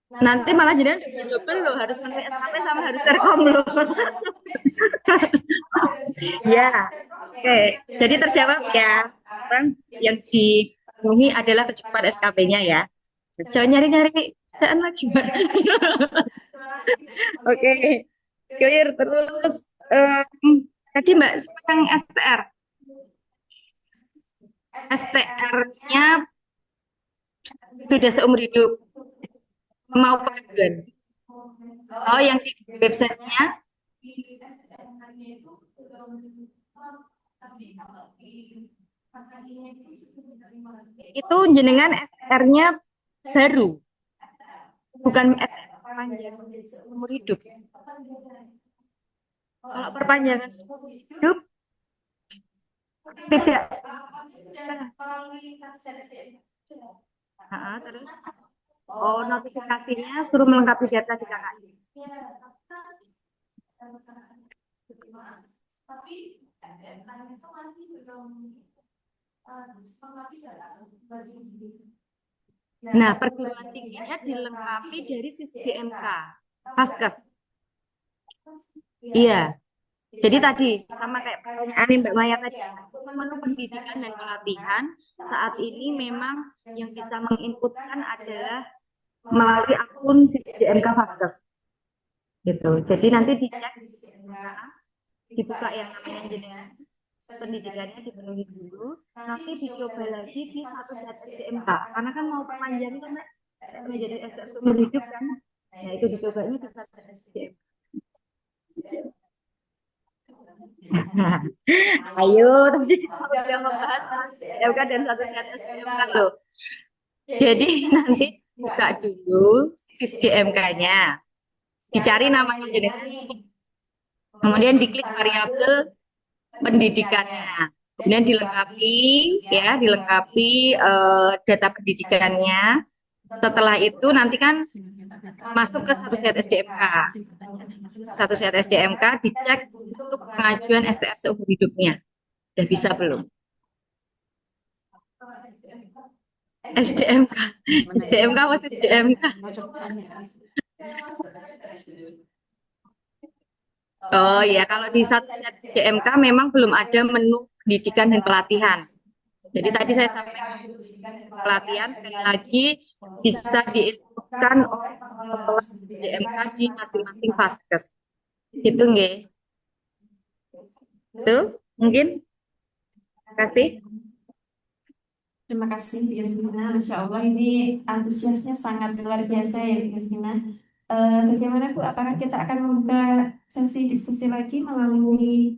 Nanti malah jenengan double loh, harus menuhi SKP sama harus Serkom loh. Ya, oke. Jadi terjawab ya. Sekarang yang dipenuhi adalah kecukupan SKP-nya ya. Jangan nyari-nyari kerjaan lagi, Mbak. Oke, clear. Terus tadi Mbak sekarang STR. STR-nya sudah seumur hidup mau pengaduan. Oh, yang di websitenya itu jenengan STR-nya baru, bukan STR panjang umur hidup. Kalau perpanjangan umur hidup tidak. Terus notifikasinya suruh melengkapi data di KKI. Nah, perguruan tingginya dilengkapi dari SISDMK, Faskes. Iya. Jadi tadi sama kayak pertanyaan Mbak Maya tadi, menu pendidikan dan pelatihan saat ini memang yang bisa menginputkan adalah melalui akun SISDMK Faskes. Gitu. Jadi nanti dicek di SISDMK, dibuka yang namanya jenengan pendidikannya dipenuhi dulu, nanti dicoba lagi di satu set SDMK, karena kan mau perpanjang kan menjadi SDM seumur hidup kan, nah itu dicobanya di satu set SDMK. Ayo, tadi kita udah membahas SDMK dan satu set SDMK tuh. Jadi nanti buka dulu SDMK-nya, dicari namanya jenengan, kemudian diklik variabel pendidikannya, kemudian dilengkapi data pendidikannya. Setelah itu nanti kan masuk ke satu set SDMK. Satu set SDMK dicek untuk pengajuan STR seumur hidupnya. Udah bisa belum? SDMK masih SDMK. Oh ya, kalau di satu SDMK memang belum ada menu pendidikan dan pelatihan. Jadi tadi saya sampaikan pelatihan sekali lagi bisa diinputkan oleh kepala SDMK di masing-masing Faskes. Itu nggih. Itu mungkin. Terima kasih. Terima kasih Bu Yustina. Masya Allah ini antusiasnya sangat luar biasa ya Bu Yustina. Bagaimana Bu? Apakah kita akan membuka sesi diskusi lagi melalui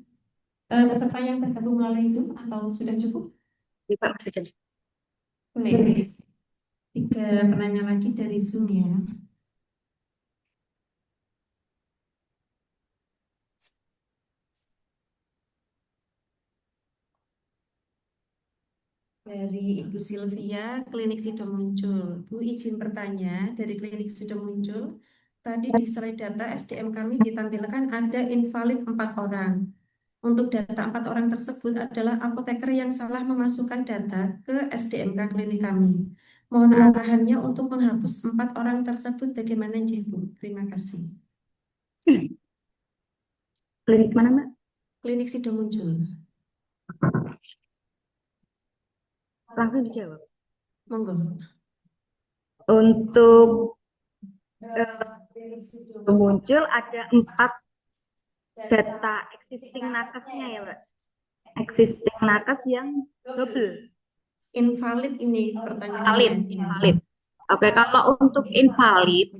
Peserta yang tergabung melalui Zoom atau sudah cukup? Ini Pak masih jam. Boleh. 3 penanya lagi dari Zoom ya. Dari Ibu Sylvia, Klinik Sido Muncul. Bu, izin bertanya, dari Klinik Sido Muncul, tadi di slide data SDM kami ditampilkan ada invalid 4 orang. Untuk data 4 orang tersebut adalah apoteker yang salah memasukkan data ke SDMK klinik kami. Mohon arahannya untuk menghapus 4 orang tersebut bagaimana, Bu? Terima kasih. Klinik mana, Mbak? Klinik Sido Muncul. Langsung dijawab. Monggo. Untuk muncul ada 4 data existing nakesnya ya, Mbak. Existing nakes yang double. Invalid ini pertanyaannya. Invalid. Oke, kalau untuk invalid,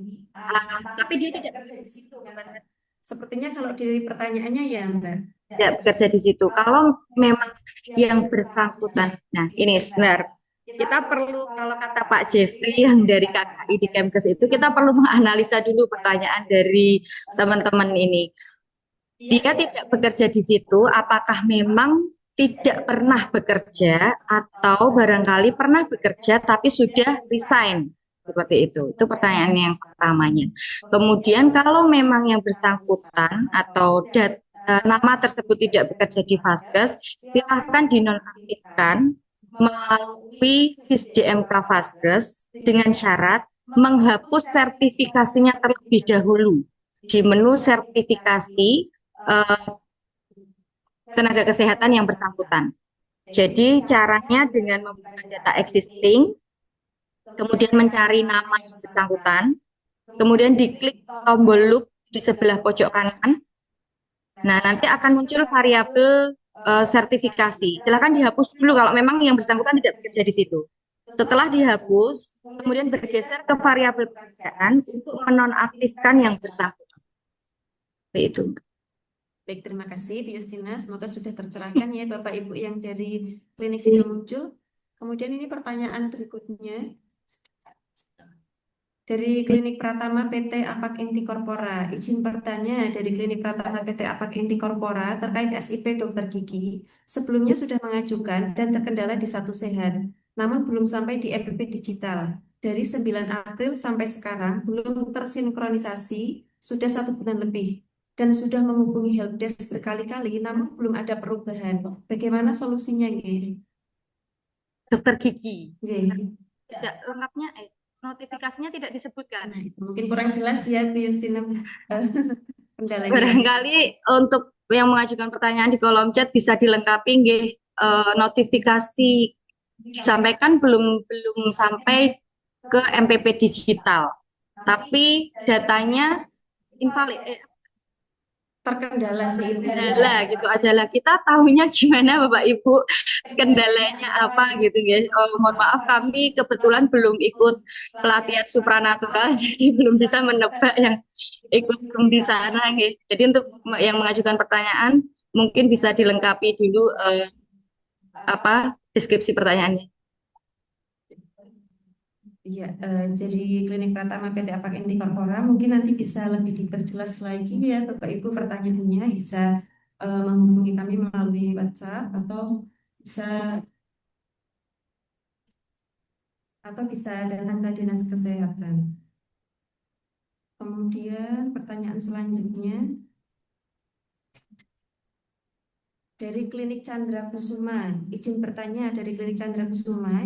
tapi dia tidak bekerja di situ, Mbak. Sepertinya kalau dari pertanyaannya ya, Mbak. Tidak bekerja di situ. Kalau memang yang bersangkutan, nah ini sebentar. Kita perlu, kalau kata Pak Jeffrey yang dari KKI di Kemkes itu, kita perlu menganalisa dulu pertanyaan dari teman-teman ini. Dia tidak bekerja di situ, apakah memang tidak pernah bekerja atau barangkali pernah bekerja tapi sudah resign? Seperti itu pertanyaan yang pertamanya. Kemudian kalau memang yang bersangkutan atau nama tersebut tidak bekerja di Vaskes, silahkan dinonaktifkan melalui SISDMK Vaskes dengan syarat menghapus sertifikasinya terlebih dahulu di menu sertifikasi tenaga kesehatan yang bersangkutan. Jadi caranya dengan membuka data existing, kemudian mencari nama yang bersangkutan, kemudian diklik tombol loop di sebelah pojok kanan. Nah, nanti akan muncul variabel sertifikasi. Silakan dihapus dulu kalau memang yang bersangkutan tidak bekerja di situ. Setelah dihapus, kemudian bergeser ke variabel pekerjaan untuk menonaktifkan yang bersangkutan. Itu. Baik, terima kasih Bu Justina. Semoga sudah tercerahkan ya Bapak Ibu yang dari Klinik Sido Muncul. Kemudian ini pertanyaan berikutnya. Dari Klinik Pratama PT Apak Inti Corpora, izin bertanya dari Klinik Pratama PT Apak Inti Corpora terkait SIP Dokter Gigi. Sebelumnya sudah mengajukan dan terkendala di Satu Sehat, namun belum sampai di EPP Digital. Dari 9 April sampai sekarang belum tersinkronisasi, sudah 1 bulan lebih. Dan sudah menghubungi helpdesk berkali-kali, namun belum ada perubahan. Bagaimana solusinya, Nggih? Dokter gigi. Nggih. Tidak lengkapnya, notifikasinya tidak disebutkan. Nah, itu mungkin kurang jelas ya, Bu Justina. Kendalanya. Barangkali untuk yang mengajukan pertanyaan di kolom chat bisa dilengkapi, nggih, notifikasi disampaikan belum sampai ke MPP digital, tapi datanya invalid. Terkendala sih. Kendala gitu aja lah. Kita tahunya gimana Bapak Ibu, kendalanya apa gitu guys. Oh, mohon maaf kami kebetulan belum ikut pelatihan supranatural jadi belum bisa menebak yang ikut di sana guys. Jadi untuk yang mengajukan pertanyaan mungkin bisa dilengkapi dulu deskripsi pertanyaannya. Ya, jadi Klinik Pratama PT Apak Inti Corpora mungkin nanti bisa lebih diperjelas lagi ya Bapak Ibu pertanyaannya, bisa menghubungi kami melalui WhatsApp atau bisa datang ke Dinas Kesehatan. Kemudian pertanyaan selanjutnya dari Klinik Chandra Kusuma, izin bertanya dari Klinik Chandra Kusuma,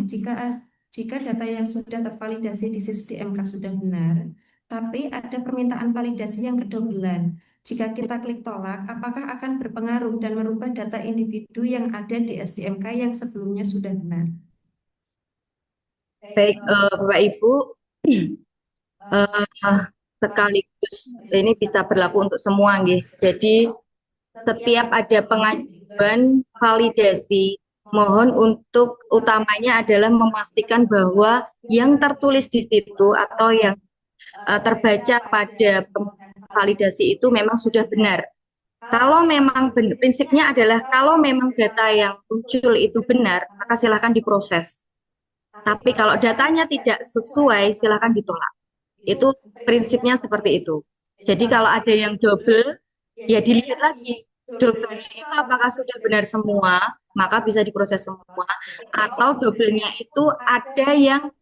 jika data yang sudah tervalidasi di SISDMK sudah benar, tapi ada permintaan validasi yang kedobelan. Jika kita klik tolak, apakah akan berpengaruh dan merubah data individu yang ada di SDMK yang sebelumnya sudah benar? Baik, Bapak Ibu, sekaligus ini bisa berlaku untuk semua, nggih. Jadi setiap ada pengajuan validasi, mohon untuk utamanya adalah memastikan bahwa yang tertulis di situ atau yang terbaca pada validasi itu memang sudah benar. Kalau memang prinsipnya adalah kalau memang data yang muncul itu benar, maka silakan diproses. Tapi kalau datanya tidak sesuai, silakan ditolak. Itu prinsipnya seperti itu. Jadi kalau ada yang double, ya dilihat lagi. Double-nya itu apakah sudah benar semua, maka bisa diproses semua. Atau double-nya itu ada yang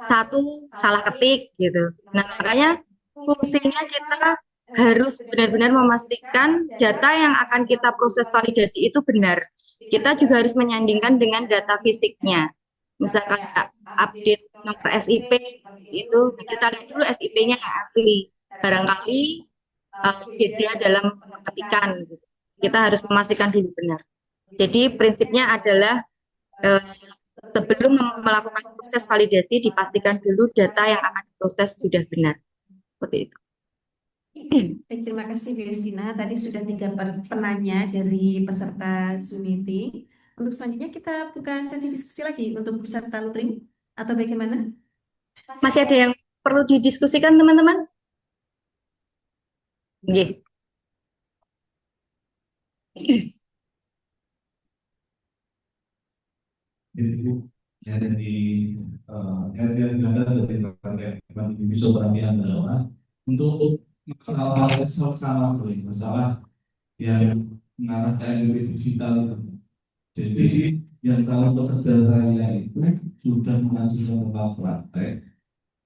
satu salah ketik gitu. Nah, makanya fungsinya kita harus benar-benar memastikan data yang akan kita proses validasi itu benar. Kita juga harus menyandingkan dengan data fisiknya. Misalkan update nomor SIP itu kita lihat dulu SIP-nya yang asli. Barangkali beda dalam ketikan. Gitu. Kita harus memastikan dulu benar. Jadi prinsipnya adalah sebelum melakukan proses validasi dipastikan dulu data yang akan diproses sudah benar. Seperti itu. Baik, terima kasih Bu Yustina. Tadi sudah 3 penanya dari peserta Zoom meeting. Untuk selanjutnya kita buka sesi diskusi lagi untuk peserta luring atau bagaimana? Masih ada yang perlu didiskusikan teman-teman? Nggih. Jadi saya dari RDN Ganda dari berbagai bisa perhatian adalah untuk masalah masalah yang mengarah ke energi digital itu. Jadi yang calon pekerja saya itu sudah mengajukan tempat praktek,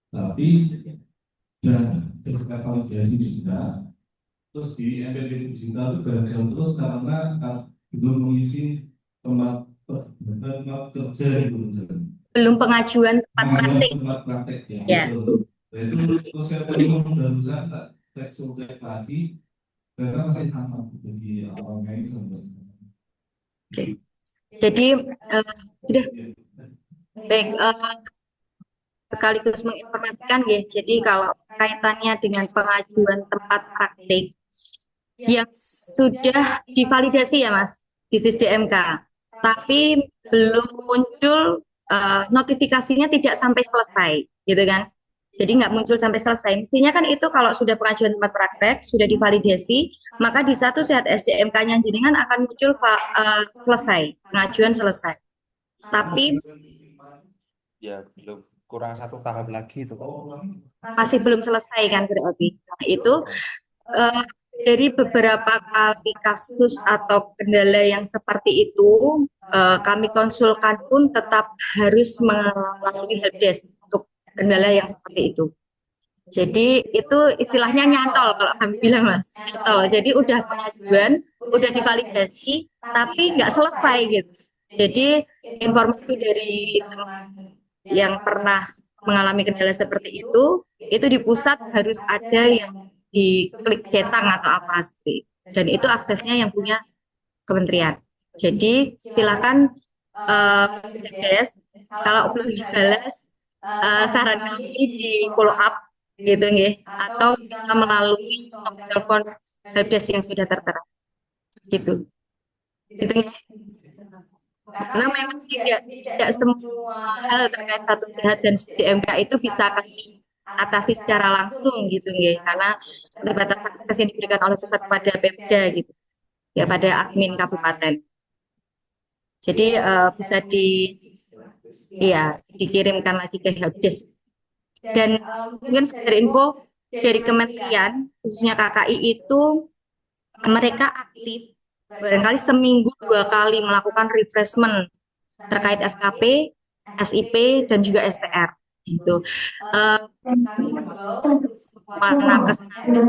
tapi dan ketika validasi juga, terus di energi digital itu gagal terus karena belum mengisi tempat kerja itu. Belum pengajuan tempat praktik. Tempat praktek Ya. Betul. Itu terus saya telepon barusan tak cek lagi, karena masih sama di awal Mei sampai. Jadi sudah baik sekaligus menginformasikan ya. Jadi kalau kaitannya dengan pengajuan tempat praktik yang sudah divalidasi ya Mas di SDMK, tapi belum muncul notifikasinya tidak sampai selesai, gitu kan? Jadi nggak muncul sampai selesai. Mestinya kan itu kalau sudah pengajuan tempat praktek, sudah divalidasi, maka di satu sehat SDMK-nya jenengan akan muncul selesai, pengajuan selesai. Tapi Ya, belum kurang 1 tahap lagi itu. masih belum selesai kan berarti. Nah, itu dari beberapa kali kasus atau kendala yang seperti itu, kami konsulkan pun tetap harus melalui helpdesk untuk kendala yang seperti itu. Jadi itu istilahnya nyantol kalau kami bilang Mas, nyantol. Jadi udah pengajuan, udah divalidasi, tapi nggak selesai gitu. Jadi informasi dari teman yang pernah mengalami kendala seperti itu di pusat harus ada yang diklik centang atau apa seperti itu. Dan itu aksesnya yang punya kementerian. Jadi silakan kalau belum jelas saran kami di follow up gitu nggih, atau bisa melalui nomor telepon helpdesk yang sudah tertera. Gitu. Gitu. Karena memang tidak semua hal terkait satu sehat dan SDMK itu bisa kami atasi secara langsung gitu nggih, karena keterbatasan akses yang diberikan oleh pusat kepada Pemda gitu. Ya pada admin kabupaten. Jadi bisa dikirimkan lagi ke helpdesk. Dan mungkin sekedar info dari kementerian khususnya KKI itu mereka aktif barangkali seminggu 2 kali melakukan refreshment terkait SKP, SIP dan juga STR. Itu nakes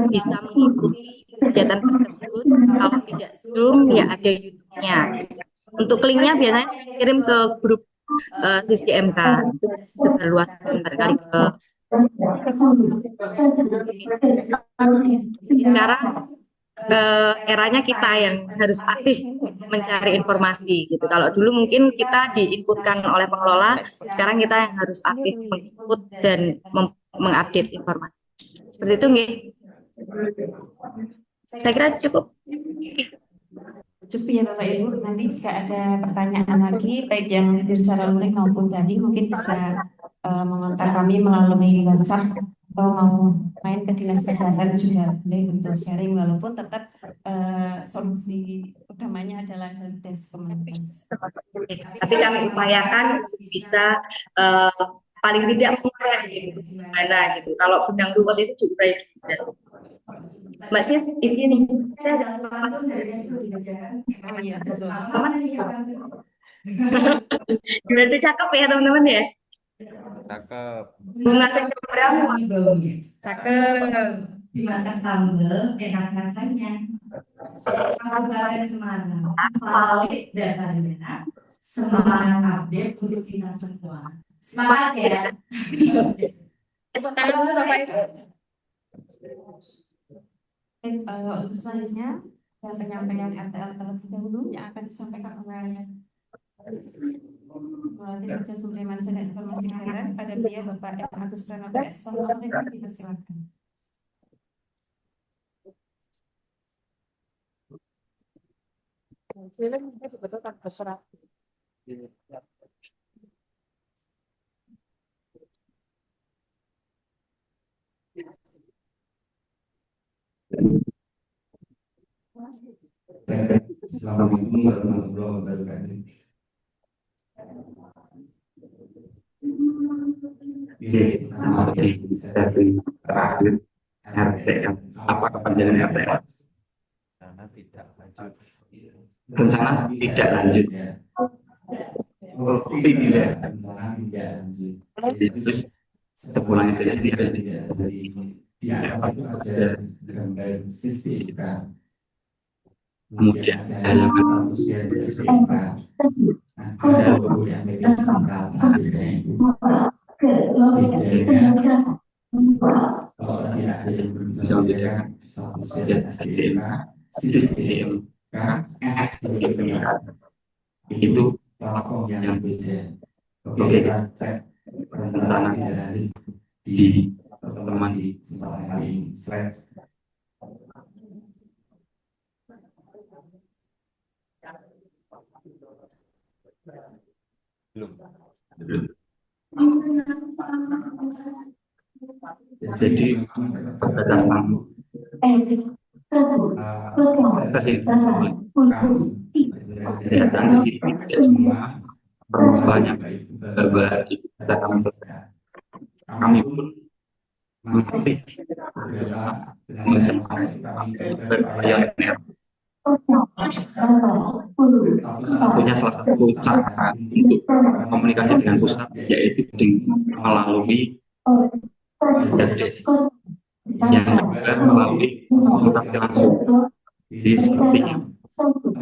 bisa mengikuti kegiatan tersebut. Kalau tidak Zoom ya ada YouTube-nya. Untuk linknya biasanya saya kirim ke grup SDMK itu berluaskan barangkali ke. Jadi sekarang eranya kita yang harus aktif mencari informasi gitu. Kalau dulu mungkin kita diinputkan oleh pengelola, sekarang kita yang harus aktif menginput dan mengupdate informasi. Seperti itu nggih. Saya kira cukup. Cukup ya Bapak Ibu. Nanti jika ada pertanyaan lagi, baik yang hadir secara luring maupun daring, mungkin bisa mengontak kami melalui WhatsApp atau mau main ke Dinas Kesehatan juga boleh untuk sharing, walaupun tetap solusi utamanya adalah helpdesk Kemenkes. Nanti kami upayakan untuk bisa paling tidak mengurai gitu, gimana gitu. Kalau benang ruwet itu diurai dulu. Mbak Sif, ini saya ada pantun dari yang dulu dibacakan. Oh iya, betul. Gimana itu cakep ya teman-teman ya? Cakep. Bunga seberang Cakep. Dimasak sambal, enak rasanya. Kabupaten Semarang, valid datanya. Semarang update untuk kita semua. Semangat ya. Tepuk tangan dulu Bapak Ibu. Untuk selanjutnya penyampaian RTL terlebih dahulu yang akan disampaikan oleh Tim Kerja Sumber Daya Manusia dan Informasi Kesehatan pada beliau Bapak M. Agus Pranoto S. Dipersilakan. Assalamualaikum warahmatullahi wabarakatuh. Terakhir RTL, apa kepanjangan RTL? Karena tidak lanjut. Rencana tidak lanjut. Oh, tidak. Terus sepulang itu jadi harus Di atas itu ada gambar SISDK. kemudian dalam status yang SPK ada logo yang digital, bedanya itu bedanya kalau tidak ada yang bisa membedakan status yang SPK, SISDM, SDM itu platform yang beda. Oke, kita cek rencana di pertemuan di kesempatan kali ini. Slide. Belum. Jadi berdasarkan sesi kesehatan jadi tidak semua permasalahannya baik kita kami pun masih berpionir punya salah satu cara untuk komunikasi dengan pusat yaitu melalui helpdesk yang juga melalui konsultasi langsung. Jadi sepertinya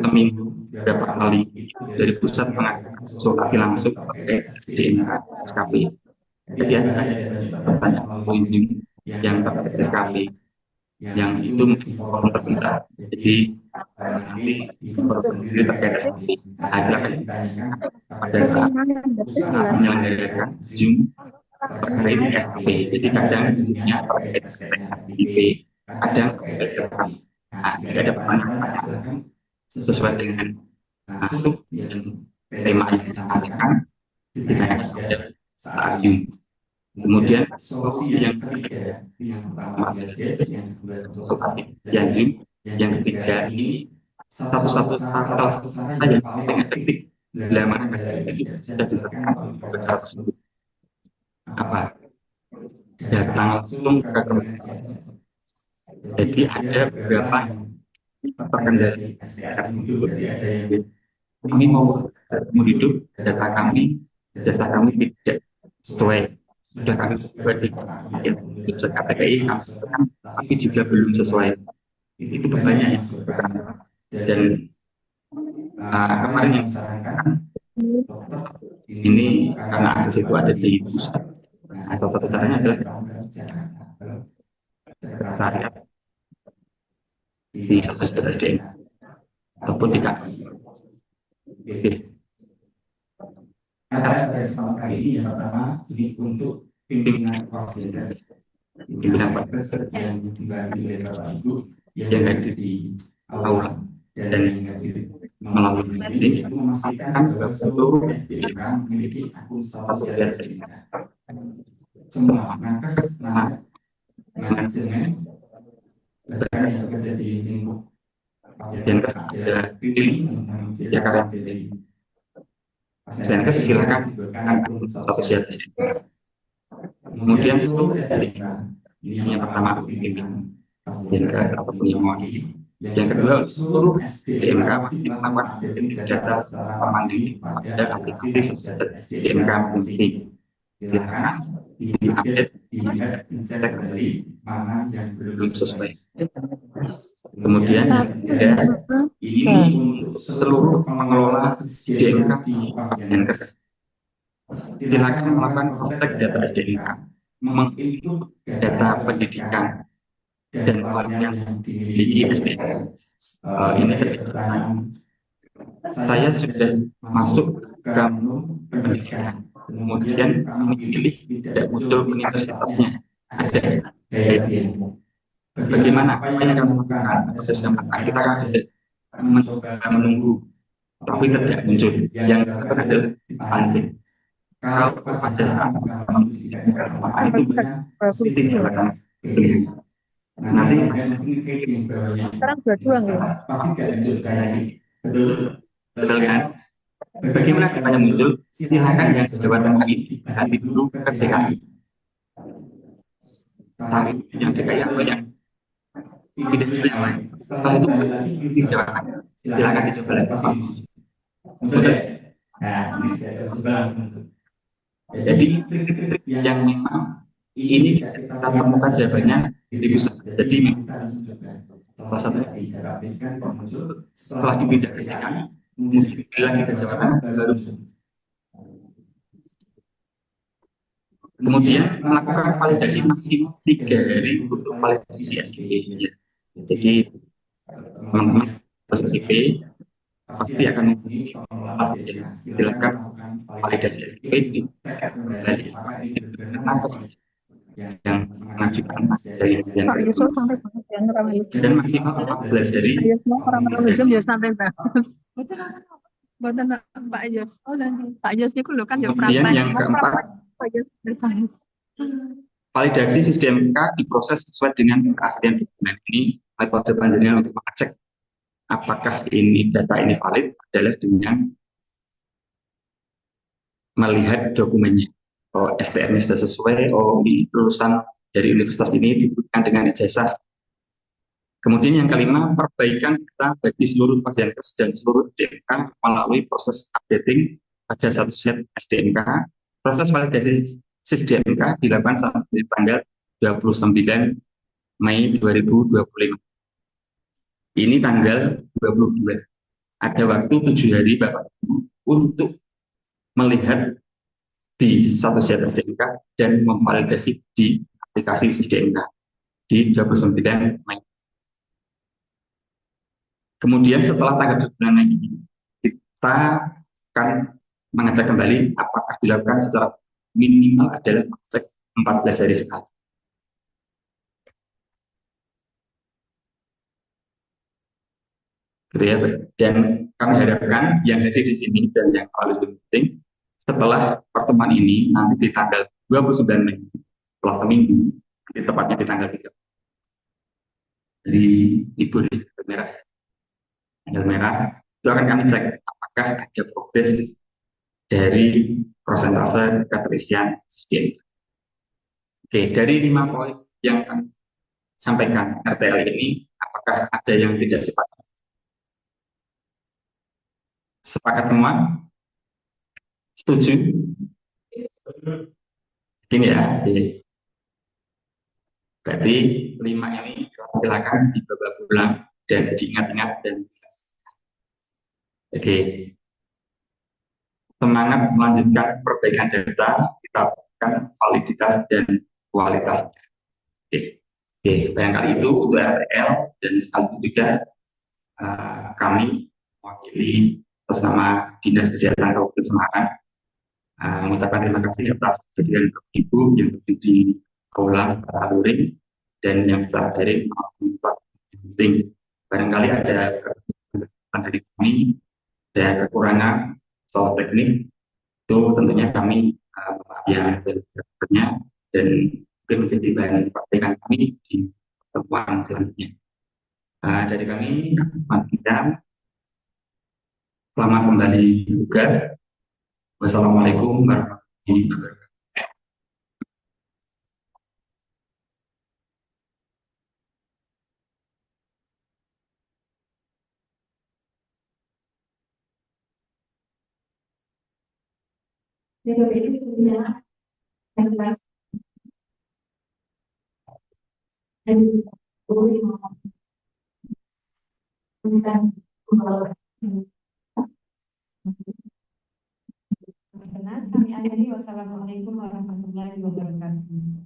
seminggu beberapa kali dari pusat mengadakan konsultasi langsung pakai SDMK SKP. Jadi ada pertanyaan pengunjung yang terkait SKP yang itu forum terbuka. Jadi nanti forum sendiri terkait SKP adalah pada saat menyelenggarakan Zoom terkait SKP. Jadi kadang Zoom-nya terkait SKP, kadang terkait SKP. Jika ada pertanyaan sesuai dengan masuk dan tema yang disampaikan ditanyakan pada saat Zoom. Kemudian solusi yang ketiga yang pertama yang konsultasi yang Zoom, yang ketiga ini satu-satu cara yang paling efektif dalam menghadapi kita diterapkan pada cara tersebut. Apa? Datang langsung ke Kemenkes. Jadi ada beberapa terkendali kami mau hidup data kami tidak sesuai sudah kami buat di KPKI tapi juga belum sesuai itu banyak yang dan kemarin yang disarankan ini karena akses itu ada di pusat atau satu caranya adalah sekretariat di satu SDM ataupun di KPI. Oke. Karena pertama kali ini yang pertama ini untuk pimpinan fasilitas yang dibagi oleh Bapak Ibu yang hadir di aula dan yang hadir melalui ini itu memastikan bahwa seluruh SDK memiliki akun status SDK. Semua nakes, manajemen, bahkan yang bekerja di lingkup Dinkes ada pilih ya karya dari Dinkes silakan kan satu siap SDMK. Kemudian seluruh dari ini yang pertama pimpinan Dinkes ataupun yang mewakili. Yang kedua, seluruh SDMK wajib melakukan update data secara mandiri pada aplikasi SDMK penting. Silakan diupdate, dilihat, dicek dari mana yang belum sesuai. Kemudian yang ketiga, ini untuk seluruh pengelola SDMK di Dinkes. Silakan melakukan cross-check data SDMK, menginput data pendidikan dan pelatihan yang dimiliki SDM. Ini pertanyaan. Saya sudah masuk ke pendidikan, kemudian kami pilih tidak muncul universitasnya. Ada kayak bagaimana? Apa yang kami lakukan? Kita akan mencoba menunggu, tapi tidak muncul. Yang terakhir adalah dipanggil. Kalau pada pendidikan itu tidak akan nanti Sekarang dua-dua nggak? pasti tidak muncul saya ini betul kan? Bagaimana caranya muncul? Silakan yang jabatan ini ganti dulu ke DKI. Tapi yang DKI apa yang tidak dulu yang lain. Setelah itu isi jabatan. Silakan dicoba lagi. Betul. Nah, ini saya coba. Jadi yang memang ini kita temukan jawabannya di pusat. Jadi salah satu setelah dipindah ke DKI, kemudian lagi ke Jawa Tengah baru. Kemudian melakukan validasi maksimal 3 hari untuk validasi SIP. Jadi teman-teman SIP pasti akan dilakukan validasi SIP yang mengajukan dari yang dan maksimal 14 hari. Ya sampai Buatan Pak Yos. Oh, dan Pak Yos niku lho kan ya Kemudian praktek. yang keempat, validasi sistem K diproses sesuai dengan keaslian dokumen. Ini metode panjangnya untuk mengecek apakah ini data ini valid adalah dengan melihat dokumennya. Oh, STR-nya sudah sesuai, oh ini lulusan dari universitas ini dibuktikan dengan ijazah. Kemudian yang kelima, perbaikan data bagi seluruh vaskes dan seluruh SDMK melalui proses updating pada satu set SDMK. Proses validasi SDMK dilakukan sampai tanggal 29 Mei 2025. Ini tanggal 22. Ada waktu 7 hari Bapak Ibu untuk melihat di satu set SDMK dan memvalidasi di aplikasi SDMK di 29 Mei. Kemudian setelah tanggal 29 Mei ini, kita akan mengecek kembali apakah dilakukan secara minimal adalah mengecek 14 hari sekali. Gitu ya, dan kami harapkan yang hadir di sini dan yang paling penting setelah pertemuan ini nanti di tanggal 29 Mei setelah minggu, tepatnya di tanggal 3 di Ibu di merah. Tanggal merah itu akan kami cek apakah ada progres dari persentase keterisian SDM. Oke, dari 5 poin yang kami sampaikan RTL ini, apakah ada yang tidak sepakat? Sepakat semua? Setuju? Ini ya. Berarti 5 ini silakan dibawa pulang dan diingat-ingat dan oke. Semangat melanjutkan perbaikan data, kita lakukan validitas dan kualitas. Oke, barangkali itu untuk RTL dan sekaligus juga kami mewakili atas nama Dinas Kesehatan Kabupaten Semarang mengucapkan terima kasih atas kehadiran Ibu yang berdiri di aula secara luring dan yang secara daring maupun penting. Barangkali ada kekurangan dari kami, ada kekurangan soal teknik, itu tentunya kami yang berikutnya dan mungkin menjadi bahan praktekan kami di pertemuan selanjutnya. Dari kami, panitia, selamat kembali juga. Wassalamualaikum warahmatullahi wabarakatuh. Berkenan kami akhiri. Wassalamualaikum warahmatullahi wabarakatuh.